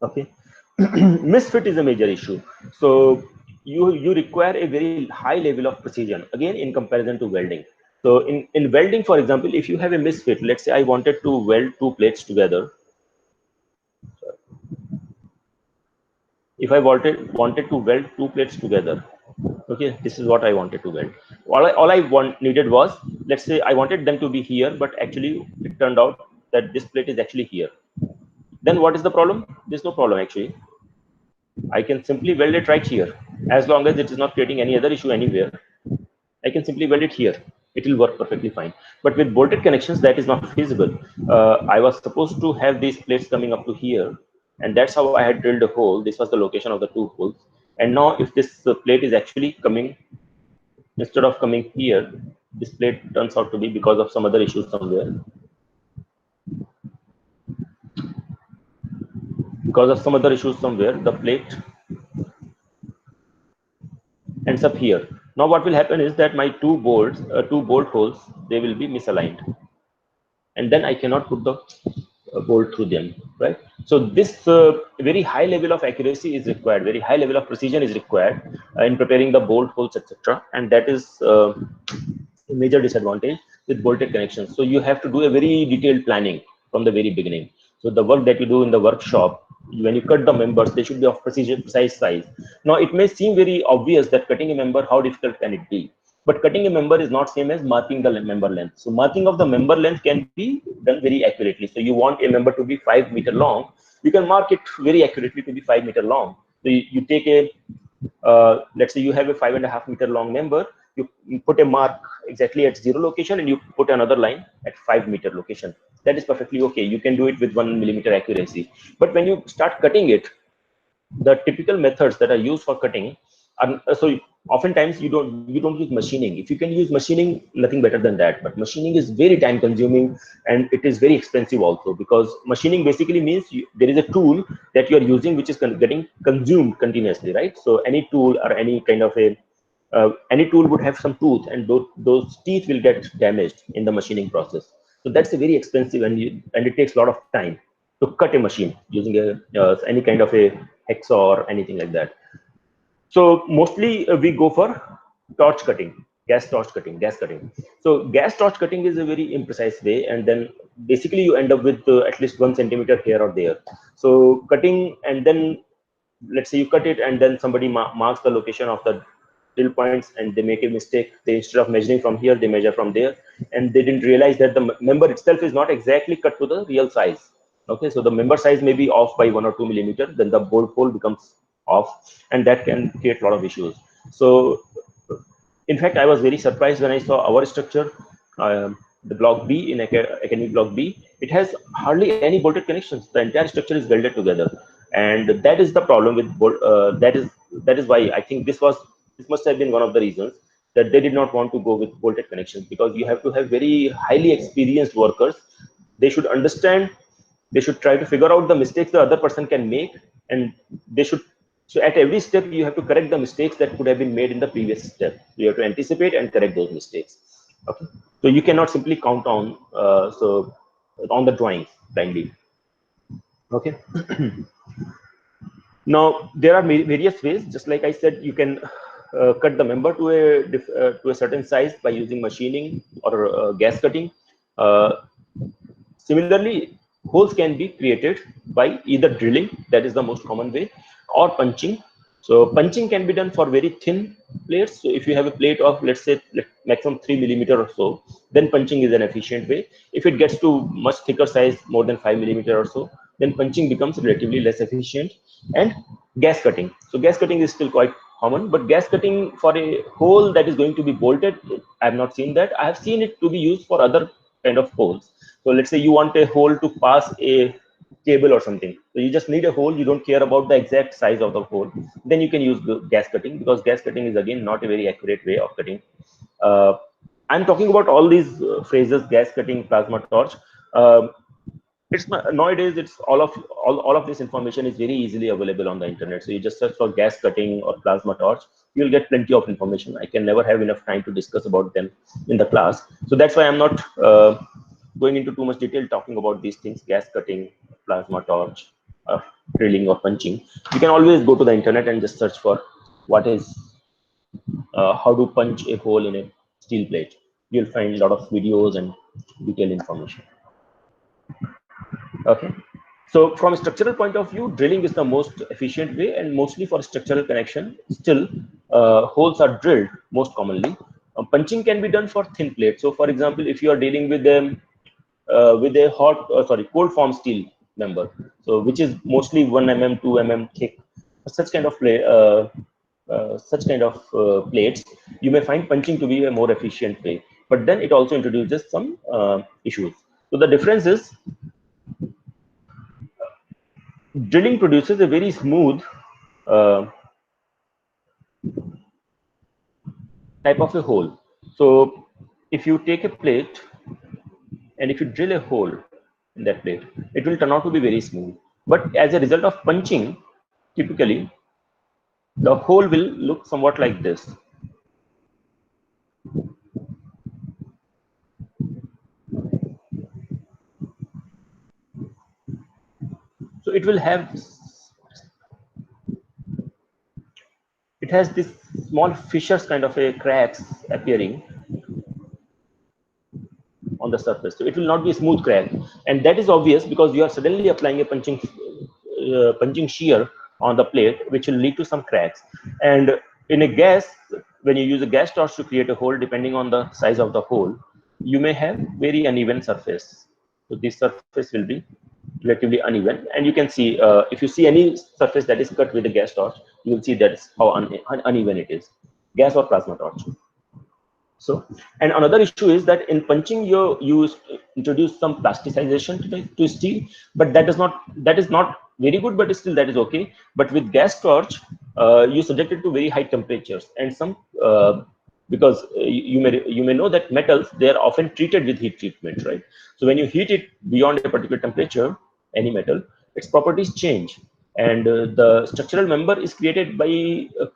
Okay. Misfit is a major issue. So you require a very high level of precision again in comparison to welding. So in welding, for example, if you have a misfit, let's say I wanted to weld two plates together. If I wanted to weld two plates together, okay, this is what I wanted to weld. All I needed was, let's say I wanted them to be here, but actually it turned out that this plate is actually here. Then what is the problem? There's no problem actually. I can simply weld it right here. As long as it is not creating any other issue anywhere, I can simply weld it here. It will work perfectly fine. But with bolted connections, that is not feasible. I was supposed to have these plates coming up to here, and that's how I had drilled a hole. This was the location of the two holes. And now if this plate is actually coming, instead of coming here, this plate turns out to be, because of some other issue somewhere, the plate ends up here. Now what will happen is that my two bolt holes, they will be misaligned, and then I cannot put the bolt through them, right? So this very high level of accuracy is required, very high level of precision is required in preparing the bolt holes, etc. And that is a major disadvantage with bolted connections. So you have to do a very detailed planning from the very beginning. So the work that you do in the workshop, when you cut the members, they should be of precise size. Now it may seem very obvious that cutting a member, how difficult can it be? But cutting a member is not same as marking the member length. So marking of the member length can be done very accurately. So you want a member to be 5 meter long, you can mark it very accurately to be 5 meter long. So you take a let's say you have a 5.5 meter long member, you put a mark exactly at 0 location, and you put another line at 5 meter location. That is perfectly okay. You can do it with 1 millimeter accuracy. But when you start cutting it, the typical methods that are used for cutting are, so oftentimes you don't use machining. If you can use machining, nothing better than that. But machining is very time consuming, and it is very expensive also, because machining basically means there is a tool that you are using which is getting consumed continuously, right? So any tool or any kind of a any tool would have some tooth, and those teeth will get damaged in the machining process. So that's a very expensive, and it takes a lot of time to cut a machine using any kind of a hacksaw or anything like that. So mostly we go for torch cutting, gas cutting. So gas torch cutting is a very imprecise way, and then basically you end up with at least 1 centimeter here or there. So cutting, and then let's say you cut it, and then somebody marks the location of the drill points, and they make a mistake. They, instead of measuring from here, they measure from there, and they didn't realize that the member itself is not exactly cut to the real size. Okay, so the member size may be off by 1 or 2 millimeters, then the bolt hole becomes off, and that can create a lot of issues. So in fact, I was very surprised when I saw our structure, the block B in Academy block B. It has hardly any bolted connections. The entire structure is welded together, and that is the problem with bolt. That is why I think this must have been one of the reasons that they did not want to go with bolted connections, because you have to have very highly experienced workers. They should understand. They should try to figure out the mistakes the other person can make, and they should, so at every step you have to correct the mistakes that could have been made in the previous step. You have to anticipate and correct those mistakes. Okay, so you cannot simply count on on the drawings blindly. Okay. Now there are various ways. Just like I said, you can cut the member to a certain size by using machining or gas cutting. Similarly, holes can be created by either drilling, that is the most common way, or punching. So punching can be done for very thin plates. So if you have a plate of, let's say, maximum 3 millimeter or so, then punching is an efficient way. If it gets to much thicker size, more than 5 millimeter or so, then punching becomes relatively less efficient. And gas cutting. So gas cutting is still quite common, but gas cutting for a hole that is going to be bolted, I have not seen that. I have seen it to be used for other kind of holes. So let's say you want a hole to pass a cable or something. So you just need a hole. You don't care about the exact size of the hole. Then you can use gas cutting, because gas cutting is again not a very accurate way of cutting. I'm talking about all these phrases: gas cutting, plasma torch. It's nowadays it's all of this information is very easily available on the internet. So you just search for gas cutting or plasma torch, you'll get plenty of information. I can never have enough time to discuss about them in the class, so that's why I'm not going into too much detail talking about these things: gas cutting, plasma torch, drilling, or punching. You can always go to the internet and just search for what is how to punch a hole in a steel plate. You'll find a lot of videos and detailed information. Okay, so from a structural point of view, drilling is the most efficient way, and mostly for structural connection. Still, holes are drilled most commonly. Punching can be done for thin plates. So, for example, if you are dealing with a cold form steel member, so which is mostly 1 mm, 2 mm thick, such kind of plates, you may find punching to be a more efficient way. But then it also introduces some issues. So the difference is, drilling produces a very smooth type of a hole. So if you take a plate and if you drill a hole in that plate, it will turn out to be very smooth. But as a result of punching, typically the hole will look somewhat like this. So it will have, it has this small fissures kind of a cracks appearing on the surface. So it will not be a smooth crack, and that is obvious because you are suddenly applying a punching shear on the plate, which will lead to some cracks. And in a gas, when you use a gas torch to create a hole, depending on the size of the hole, you may have very uneven surface. So this surface will be relatively uneven, and you can see if you see any surface that is cut with a gas torch, you will see that's how uneven it is, gas or plasma torch. So, and another issue is that in punching, you introduce some plasticization to steel, but that is not very good, but still that is okay. But with gas torch, you subject it to very high temperatures, and some because you may know that metals, they are often treated with heat treatment, right? So when you heat it beyond a particular temperature, any metal, its properties change, and the structural member is created by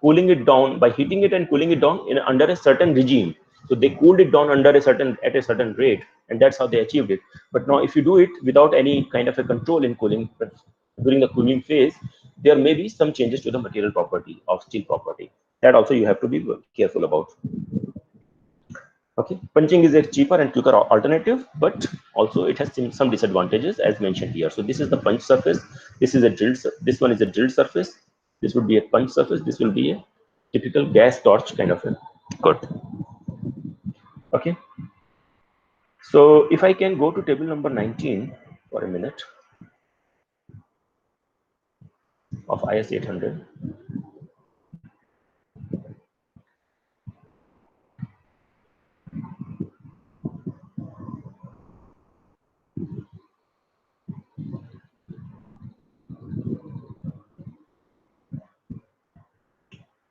cooling it down, by heating it and cooling it down under a certain regime. So they cooled it down at a certain rate, and that's how they achieved it. But now, if you do it without any kind of a control in cooling, during the cooling phase, there may be some changes to the material property of steel property. That also you have to be careful about. Okay, punching is a cheaper and quicker alternative, but also it has some disadvantages as mentioned here. So this is the punch surface. This is a drilled. This one is a drilled surface. This would be a punch surface. This will be a typical gas torch kind of a cut. Okay. So if I can go to table number 19 for a minute of IS 800.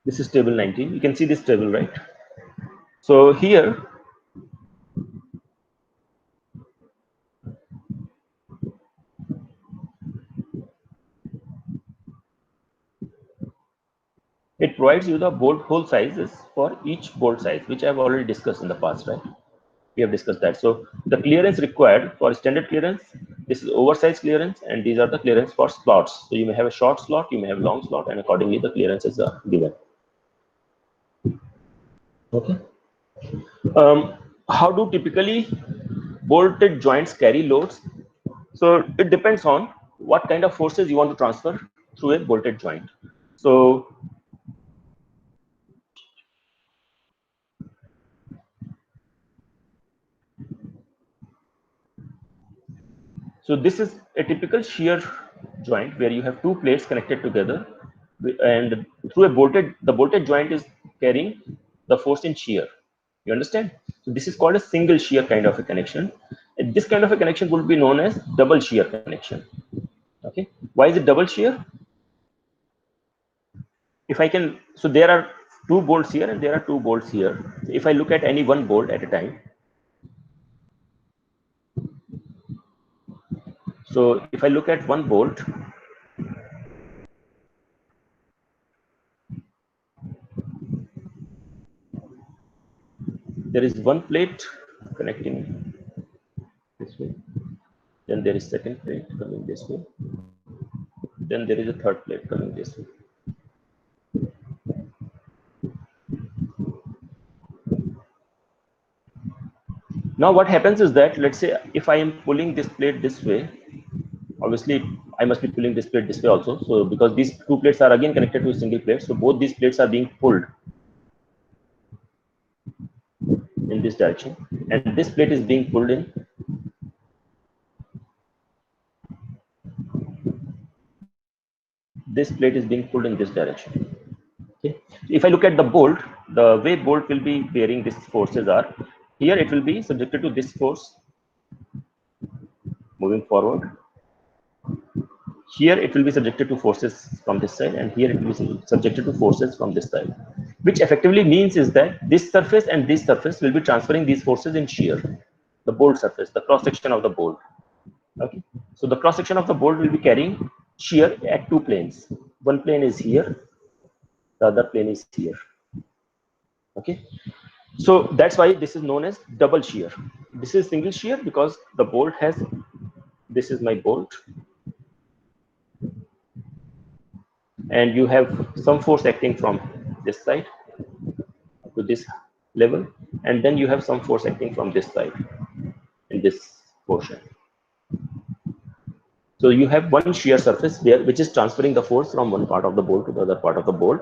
This is table 19. You can see this table, right? So here, it provides you the bolt hole sizes for each bolt size, which I've already discussed in the past, right? We have discussed that. So the clearance required for standard clearance This is oversized clearance, and these are the clearance for slots. So you may have a short slot, you may have long slot, and accordingly the clearances are given. Okay. How do typically bolted joints carry loads? So it depends on what kind of forces you want to transfer through a bolted joint. So this is a typical shear joint where you have two plates connected together, and through the bolted joint is carrying the force in shear. You understand? So this is called a single shear kind of a connection. And this kind of a connection would be known as double shear connection. Okay. Why is it double shear? If I can, so there are two bolts here and there are two bolts here. If I look at any one bolt at a time, so if I look at one bolt, there is one plate connecting this way, then there is second plate coming this way, then there is a third plate coming this way. Now what happens is that, let's say if I am pulling this plate this way, obviously I must be pulling this plate this way also. So because these two plates are again connected to a single plate, so both these plates are being pulled in this direction, and this plate is being pulled in this plate is being pulled in this direction. Okay. If I look at the bolt, the way bolt will be bearing these forces are, here it will be subjected to this force moving forward. Here it will be subjected to forces from this side, and here it will be subjected to forces from this side, which effectively means is that this surface and this surface will be transferring these forces in shear. The bolt surface, the cross section of the bolt. Okay. So the cross section of the bolt will be carrying shear at two planes. One plane is here, the other plane is here. Okay. So that's why this is known as double shear. This is single shear because the bolt has, this is my bolt, and you have some force acting from this side to this level, and then you have some force acting from this side in this portion. So you have one shear surface there which is transferring the force from one part of the bolt to the other part of the bolt,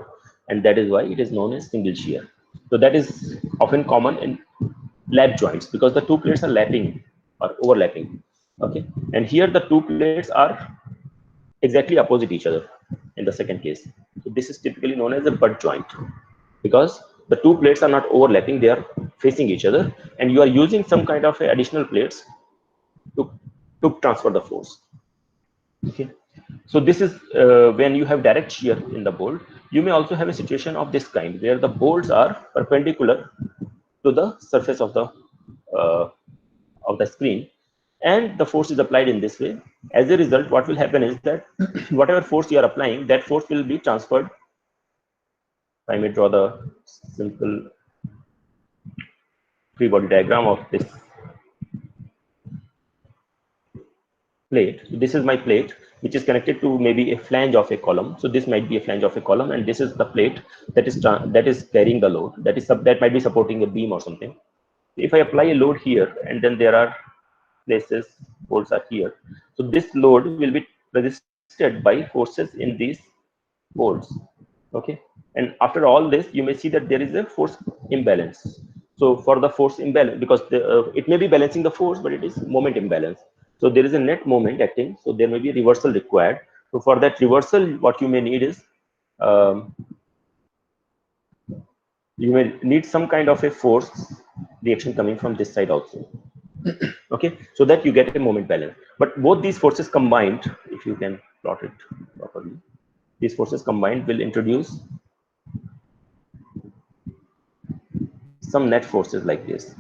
and that is why it is known as single shear. So that is often common in lap joints because the two plates are lapping or overlapping. Okay, and here the two plates are exactly opposite each other in the second case. So this is typically known as a butt joint because the two plates are not overlapping, they are facing each other, and you are using some kind of additional plates to transfer the force. Okay, so this is when you have direct shear in the bolt. You may also have a situation of this kind where the bolts are perpendicular to the surface of the screen, and the force is applied in this way. As a result, what will happen is that whatever force you are applying, that force will be transferred. I may draw the simple free body diagram of this plate. So this is my plate, which is connected to maybe a flange of a column. So this might be a flange of a column, and this is the plate that is carrying the load. That might be supporting a beam or something. If I apply a load here, and then there are places bolts are here, so this load will be resisted by forces in these bolts. Okay, and after all this, you may see that there is a force imbalance. So for the force imbalance, because it may be balancing the force, but it is moment imbalance. So there is a net moment acting, so there may be a reversal required. So for that reversal, what you may need is you may need some kind of a force reaction coming from this side also. Okay, so that you get a moment balance. But both these forces combined, if you can plot it properly, these forces combined will introduce some net forces like this.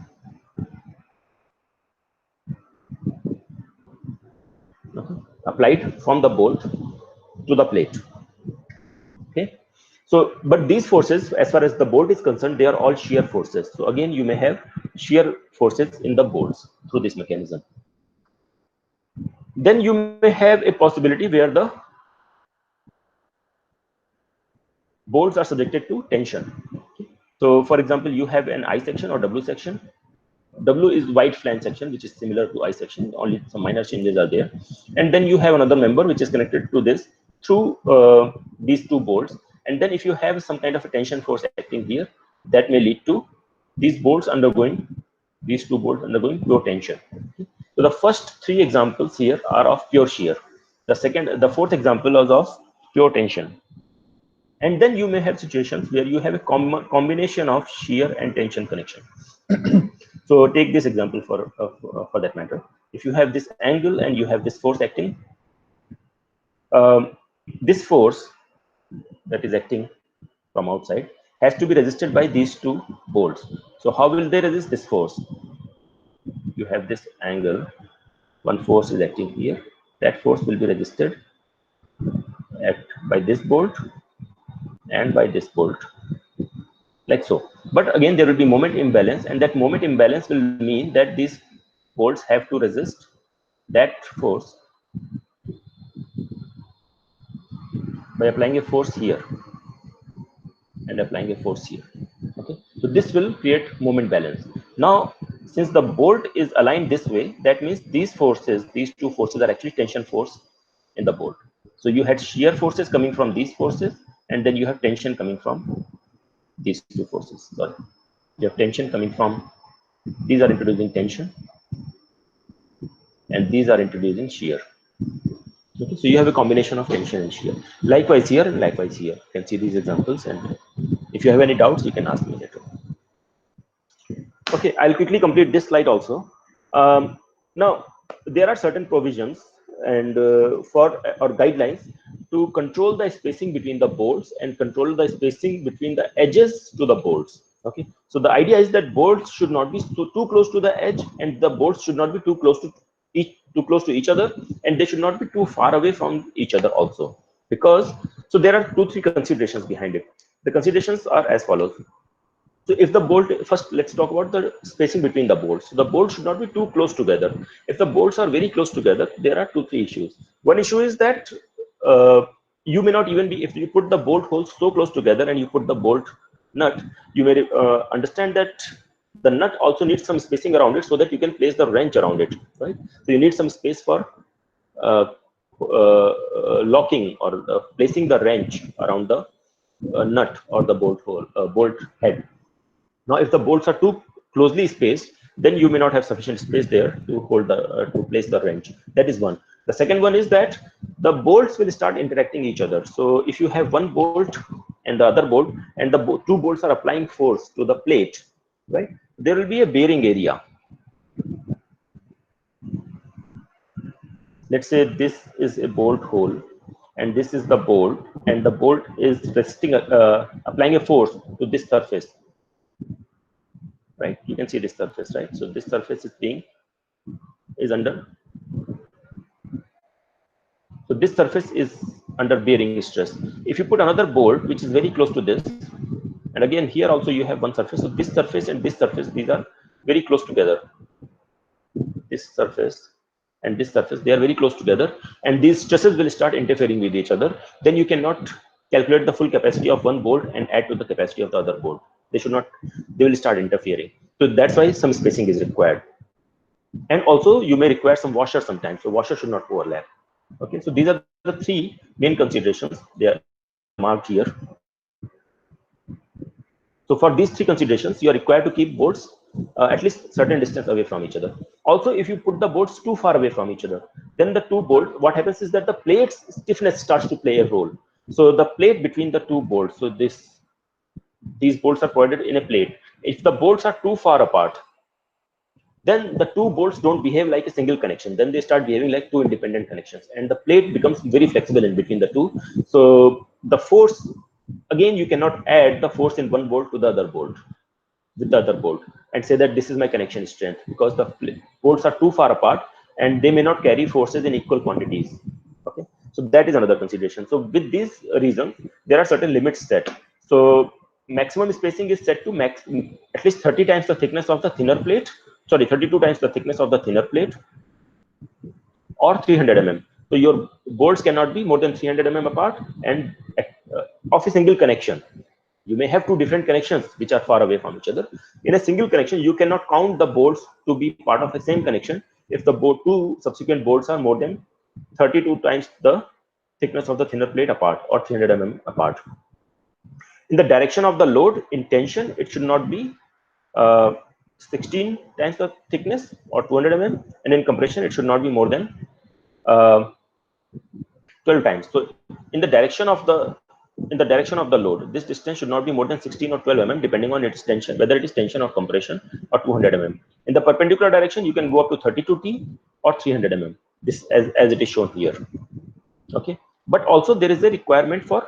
Okay. Applied from the bolt to the plate. Okay, so but these forces, as far as the bolt is concerned, they are all shear forces. So again, you may have shear forces in the bolts through this mechanism. Then you may have a possibility where the bolts are subjected to tension. So for example, you have an I section or W section. W is wide flange section, which is similar to I section, only some minor changes are there. And then you have another member which is connected to this through these two bolts. And then if you have some kind of a tension force acting here, that may lead to these bolts undergoing, these two bolts undergoing pure tension. So the first three examples here are of pure shear. The fourth example is of pure tension. And then you may have situations where you have a combination of shear and tension connection. So take this example for that matter. If you have this angle and you have this force acting, this force that is acting from outside has to be resisted by these two bolts. So how will they resist this force? You have this angle, one force is acting here, that force will be resisted by this bolt and by this bolt, like so. But again, there will be moment imbalance, and that moment imbalance will mean that these bolts have to resist that force by applying a force here and applying a force here. Okay, so this will create moment balance. Now, since the bolt is aligned this way, that means these forces, these two forces are actually tension force in the bolt. So you had shear forces coming from these forces, and then you have tension coming from these two forces. Sorry, you have tension coming from, these are introducing tension, and these are introducing shear. Okay, so you have a combination of tension and shear. Likewise here and likewise here. You can see these examples, and if you have any doubts, you can ask me later. Okay, I'll quickly complete this slide also. Now, there are certain provisions and or guidelines to control the spacing between the bolts and control the spacing between the edges to the bolts. Okay, so the idea is that bolts should not be too close to the edge, and the bolts should not be too close to each other, and they should not be too far away from each other also. Because so there are 2-3 considerations behind it. The considerations are as follows. So if the bolt, first let's talk about the spacing between the bolts. So the bolts should not be too close together. If the bolts are very close together, there are 2-3 issues. One issue is that you may not even be, if you put the bolt holes so close together and you put the bolt nut, you may understand that the nut also needs some spacing around it so that you can place the wrench around it, right? So you need some space for locking or placing the wrench around the nut or the bolt hole, bolt head. Now, if the bolts are too closely spaced, then you may not have sufficient space there to hold the to place the wrench. That is one. The second one is that the bolts will start interacting each other. So if you have one bolt and the other bolt, and the two bolts are applying force to the plate, right? There will be a bearing area. Let's say this is a bolt hole, and this is the bolt, and the bolt is resisting, applying a force to this surface. Right, you can see this surface, right? So this surface is under, so this surface is under bearing stress. If you put another bolt which is very close to this, and again here also you have one surface, so this surface and this surface, these are very close together. This surface and this surface, they are very close together, and these stresses will start interfering with each other. Then you cannot calculate the full capacity of one bolt and add to the capacity of the other bolt. They should not, they will start interfering. So that's why some spacing is required. And also you may require some washer sometimes, so washer should not overlap. Okay, so these are the 3 main considerations. They are marked here. So for these 3 considerations, you are required to keep bolts at least certain distance away from each other. Also, if you put the bolts too far away from each other, then the two bolts, what happens is that the plate's stiffness starts to play a role. So the plate between the two bolts, so these bolts are provided in a plate. If the bolts are too far apart, then the two bolts don't behave like a single connection. Then they start behaving like 2 independent connections, and the plate becomes very flexible in between the two. So the force, again, you cannot add the force in one bolt to the other bolt with the other bolt and say that this is my connection strength, because the bolts are too far apart and they may not carry forces in equal quantities. Okay, so that is another consideration. So with these reasons, there are certain limits set. So maximum spacing is set to at least 30 times the thickness of the thinner plate, sorry, 32 times the thickness of the thinner plate, or 300 mm. So your bolts cannot be more than 300 mm apart and of a single connection. You may have two different connections which are far away from each other. In a single connection, you cannot count the bolts to be part of the same connection if the two subsequent bolts are more than 32 times the thickness of the thinner plate apart or 300 mm apart. In the direction of the load, in tension, it should not be 16 times the thickness or 200 mm, and in compression, it should not be more than 12 times. So in the direction of the load, this distance should not be more than 16 or 12 mm depending on its tension, whether it is tension or compression or 200 mm. In the perpendicular direction, you can go up to 32 T or 300 mm. This as it is shown here. Okay, but also there is a requirement for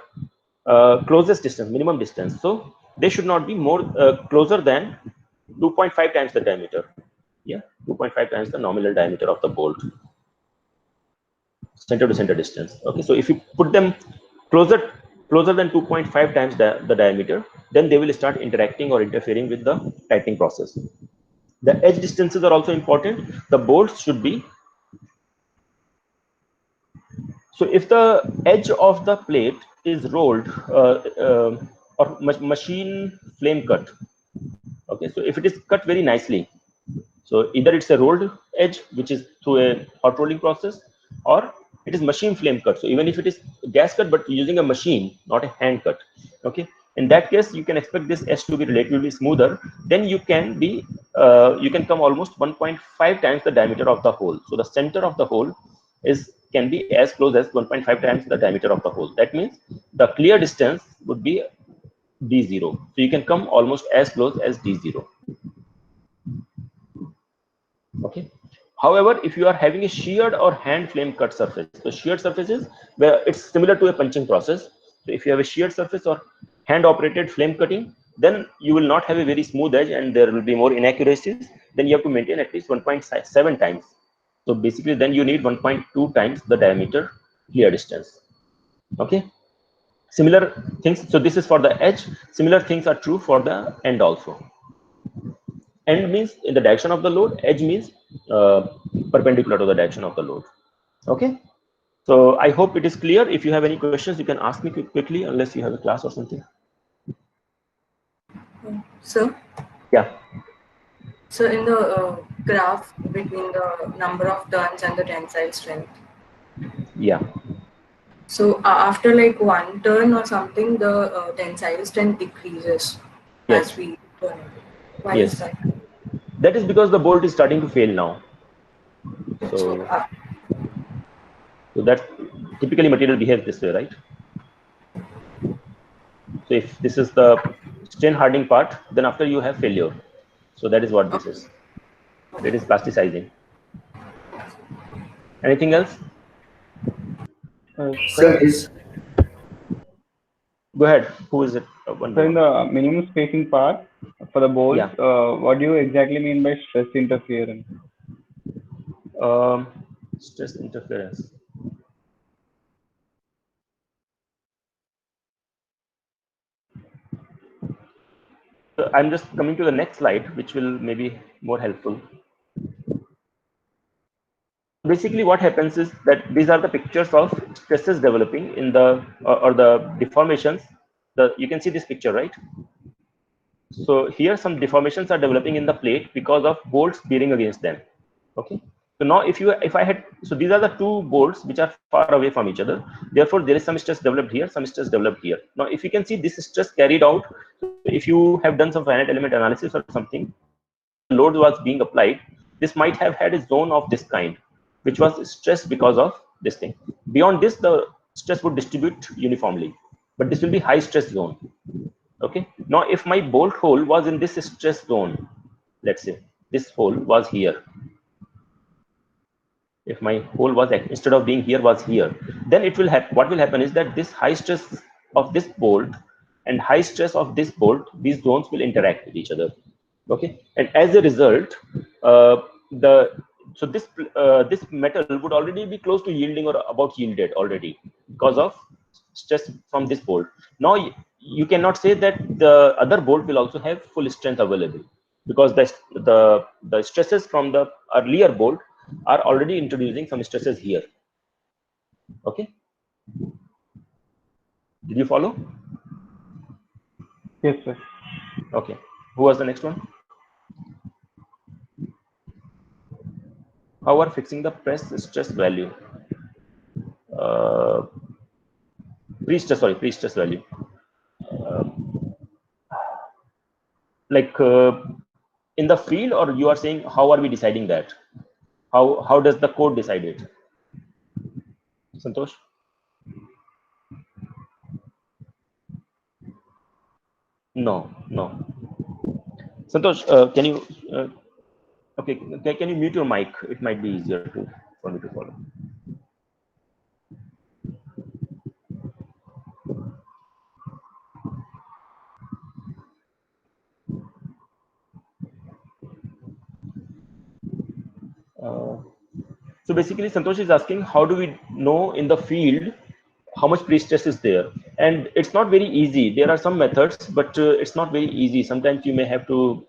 closest distance, minimum distance. So they should not be more closer than 2.5 times the diameter. Yeah, 2.5 times the nominal diameter of the bolt. Center to center distance. Okay, so if you put them closer than 2.5 times the diameter, then they will start interacting or interfering with the tightening process. The edge distances are also important. The bolts should be, so if the edge of the plate is rolled or machine flame cut, okay, so if it is cut very nicely, so either it's a rolled edge which is through a hot rolling process, or it is machine flame cut. So even if it is gas cut but using a machine, not a hand cut, okay, in that case you can expect this edge to be relatively smoother. Then you can be you can come almost 1.5 times the diameter of the hole. So the center of the hole can be as close as 1.5 times the diameter of the hole. That means the clear distance would be D0. So you can come almost as close as D0. Okay. However, if you are having a sheared or hand flame cut surface, the sheared surfaces where it's similar to a punching process. So if you have a sheared surface or hand operated flame cutting, then you will not have a very smooth edge and there will be more inaccuracies. Then you have to maintain at least 1.7 times. So basically then you need 1.2 times the diameter clear distance. Okay. Similar things. So this is for the edge. Similar things are true for the end also. End means in the direction of the load, edge means perpendicular to the direction of the load. Okay, so I hope it is clear. If you have any questions, you can ask me quickly, unless you have a class or something. Sir? Yeah. So in the graph between the number of turns and the tensile strength. Yeah. So after like one turn or something, the tensile strength decreases as we turn. Why is that? That is because the bolt is starting to fail now. So that typically material behaves this way, right? So if this is the strain hardening part, then after you have failure. So that is what this is. It is plasticizing. Anything else? Sir, go ahead. Who is it? So in the minimum spacing part for the bolts, what do you exactly mean by stress interference? Stress interference. So I'm just coming to the next slide, which will maybe more helpful. Basically, what happens is that these are the pictures of stresses developing in the or the deformations. You can see this picture, right? So here some deformations are developing in the plate because of bolts bearing against them. Okay. So now if I had, so these are the two bolts which are far away from each other. Therefore, there is some stress developed here, some stress developed here. Now, if you can see this stress carried out, if you have done some finite element analysis or something, load was being applied, this might have had a zone of this kind, which was stressed because of this thing. Beyond this, the stress would distribute uniformly, but this will be high stress zone. Okay. Now, if my bolt hole was in this stress zone, let's say this hole was here. If my hole was, instead of being here, was here, then it will happen. What will happen is that this high stress of this bolt and high stress of this bolt, these zones will interact with each other. Okay, and as a result, this metal would already be close to yielding or about yielded already because of stress from this bolt. Now you cannot say that the other bolt will also have full strength available, because the stresses from the earlier bolt are already introducing some stresses here. Okay. Did you follow? Yes, sir. Okay. Who was the next one? How are fixing the press stress value? Pre-stress value. Like in the field, or you are saying how are we deciding that? How does the code decide it? Santosh? No. Santosh, can you okay, can you mute your mic? It might be easier for me to follow. So basically, Santosh is asking, how do we know in the field how much pre-stress is there? And it's not very easy. There are some methods, but it's not very easy. Sometimes you may have to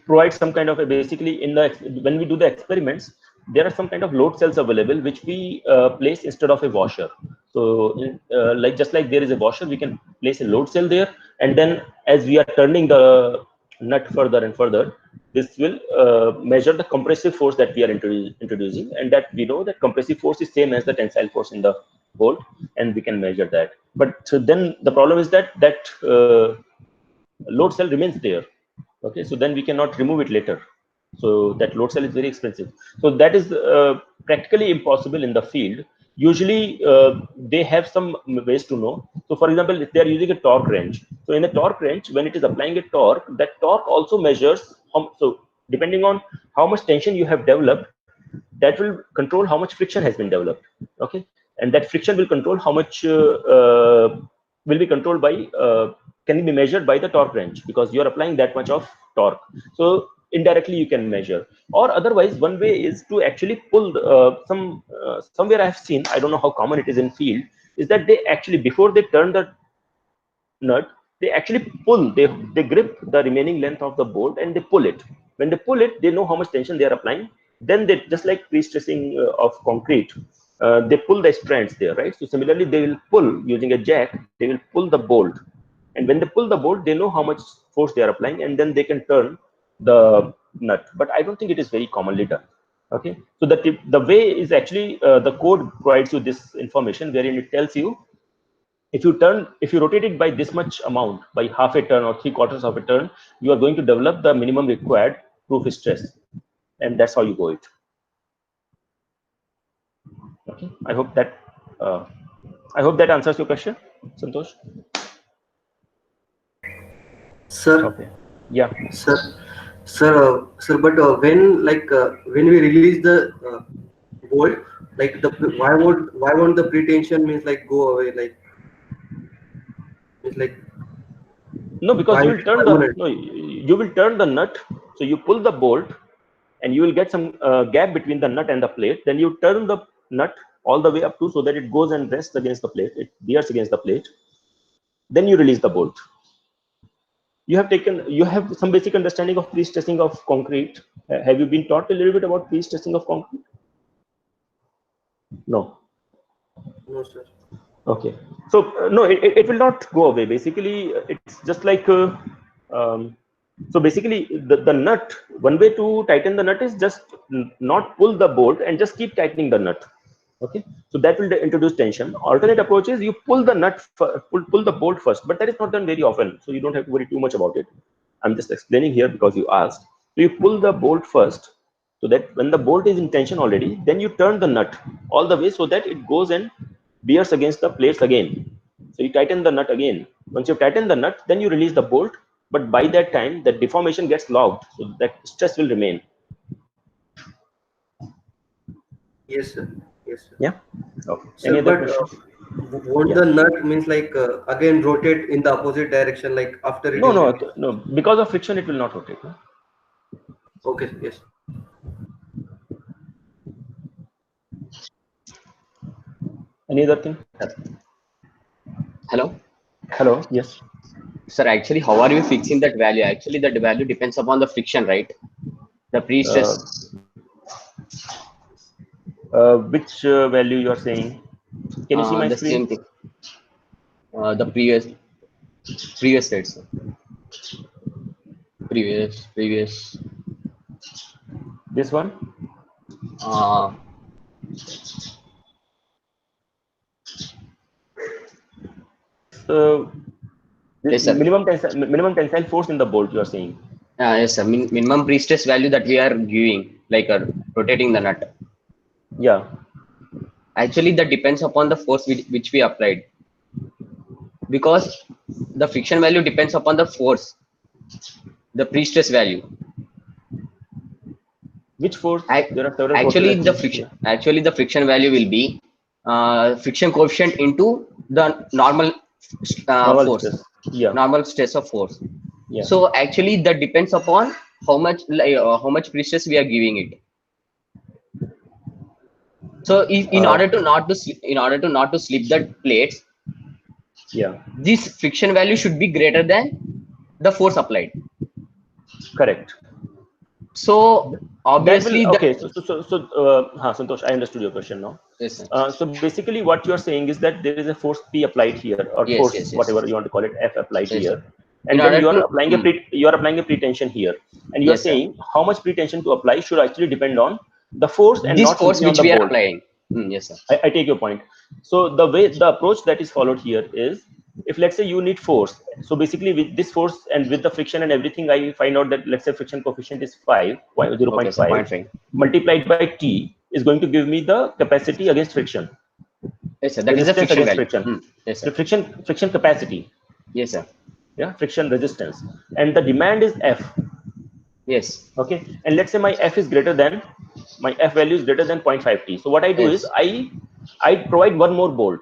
provide some kind of a, basically in the, when we do the experiments, there are some kind of load cells available which we place instead of a washer. So like just like there is a washer, we can place a load cell there, and then as we are turning the nut further and further, this will measure the compressive force that we are introducing, and that we know that compressive force is same as the tensile force in the bolt, and we can measure that. But then the problem is that load cell remains there. Okay, so then we cannot remove it later. So that load cell is very expensive. So that is practically impossible in the field. Usually they have some ways to know. So for example, if they are using a torque wrench, so in a torque wrench, when it is applying a torque, that torque also measures so depending on how much tension you have developed, that will control how much friction has been developed. Okay, and that friction will control how much will be controlled by can be measured by the torque wrench, because you are applying that much of torque. So indirectly you can measure, or otherwise one way is to actually pull somewhere I have seen, I don't know how common it is in field, is that they actually, before they turn the nut, they actually pull, they grip the remaining length of the bolt and they pull it. When they pull it, they know how much tension they are applying. Then they, just like pre-stressing of concrete, they pull the strands there, right? So similarly, they will pull using a jack, they will pull the bolt, and when they pull the bolt, they know how much force they are applying, and then they can turn the nut. But I don't think it is very commonly done. Okay, so the way is actually the code provides you this information, wherein it tells you, if you rotate it by this much amount, by half a turn or 3/4 of a turn, you are going to develop the minimum required proof stress, and that's how you go it. Okay, I hope that answers your question, Santosh. Sir. Okay. Yeah. Sir, but when we release the bolt, like why won't the pretension means like go away, like it's like no, because you will turn the nut, so you pull the bolt and you will get some gap between the nut and the plate, then you turn the nut all the way up to, so that it goes and rests against the plate, it bears against the plate, then you release the bolt. You have some basic understanding of pre-stressing of concrete. Have you been taught a little bit about pre-stressing of concrete? No, sir. Okay, so no, it will not go away. Basically, it's just like so basically the nut, one way to tighten the nut is just not pull the bolt and just keep tightening the nut. Okay, so that will introduce tension. Alternate approach is you pull the nut, pull the bolt first, but that is not done very often, so you don't have to worry too much about it. I'm just explaining here because you asked. So you pull the bolt first, so that when the bolt is in tension already, then you turn the nut all the way so that it goes and bears against the plates again. So you tighten the nut again. Once you tighten the nut, then you release the bolt, but by that time the deformation gets logged, so that stress will remain. Yes, sir. Yeah. Okay. Sir, Any other questions? Won't the nut means like again rotate in the opposite direction, like after it is No. Because of friction, it will not rotate. No? Okay. Yes. Any other thing? Hello. Hello. Yes. Sir, actually, how are you fixing that value? Actually, that value depends upon the friction, right? The pre-stress. Which value you are saying? Can you see my the screen? same thing. The previous slide, sir. Previous. This one? So Yes, sir. minimum tensile force in the bolt you are saying? Yes, sir. Minimum pre-stress value that we are giving, like rotating the nut. Yeah. Actually, that depends upon the force which we applied, because the friction value depends upon the force, the pre-stress value. Which force? There are several Actually, forces. the friction value will be friction coefficient into the normal force. Stress. Yeah. Normal stress of force. Yeah. So actually, that depends upon how much pre-stress we are giving it. So in order to not to slip the plates, yeah, this friction value should be greater than the force applied. Correct. So obviously, Santosh, I understood your question now. Yes, sir. So basically, what you are saying is that there is a force P applied here, or yes, force yes, whatever you want to call it, F applied yes, here, sir. and then you are applying a pretension here, and you are Yes, saying how much pretension to apply should actually depend on the force and this not force simply on which the we are bolt. applying. Yes, sir. I take your point. So the approach that is followed here is, if let's say you need force, so basically with this force and with the friction and everything, I find out that let's say friction coefficient is 0.5 multiplied by T is going to give me the capacity against friction. Yes, sir. That is the friction value. Friction. Yes, sir. Friction capacity. Yes, sir. Yeah, friction resistance, and the demand is F. Yes. Okay, and let's say my F value is greater than 0.5 T. So what I do is I provide one more bolt.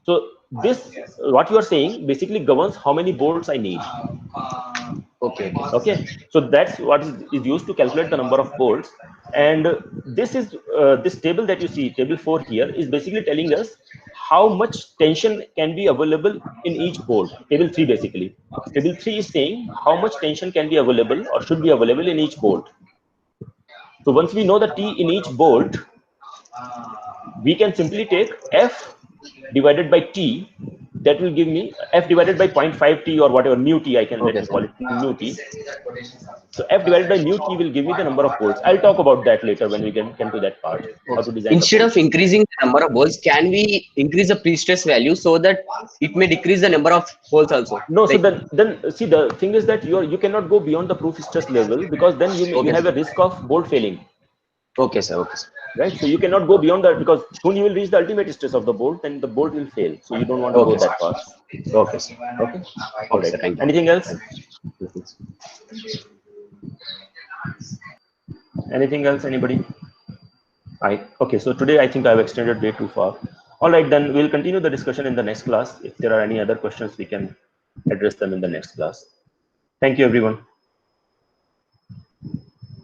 So this, what you are saying, basically governs how many bolts I need. Okay. Okay. So that's what is used to calculate the number of bolts. And this is this table that you see, table 4 here, is basically telling us how much tension can be available in each bolt. Table 3 basically. Table 3 is saying how much tension can be available or should be available in each bolt. So once we know the T in each bolt, we can simply take F divided by T. That will give me F divided by 0.5 T or whatever, mu T, I can let me call it mu T. So F divided by mu T will give me the number of bolts. I'll talk about that later when we get to that part. How to design Instead of increasing the number of bolts, can we increase the pre-stress value so that it may decrease the number of holes also? No, so then see, the thing is that you cannot go beyond the proof stress level, because then you have a risk of bolt failing. Okay, sir. Okay, sir. Right, so you cannot go beyond that, because soon you will reach the ultimate stress of the bolt and the bolt will fail. So you don't want to go that far. Okay, sir. Okay. All right. Sir, anything else? Anything else? Anybody? Okay. So today I think I've extended way too far. All right, then we'll continue the discussion in the next class. If there are any other questions, we can address them in the next class. Thank you, everyone.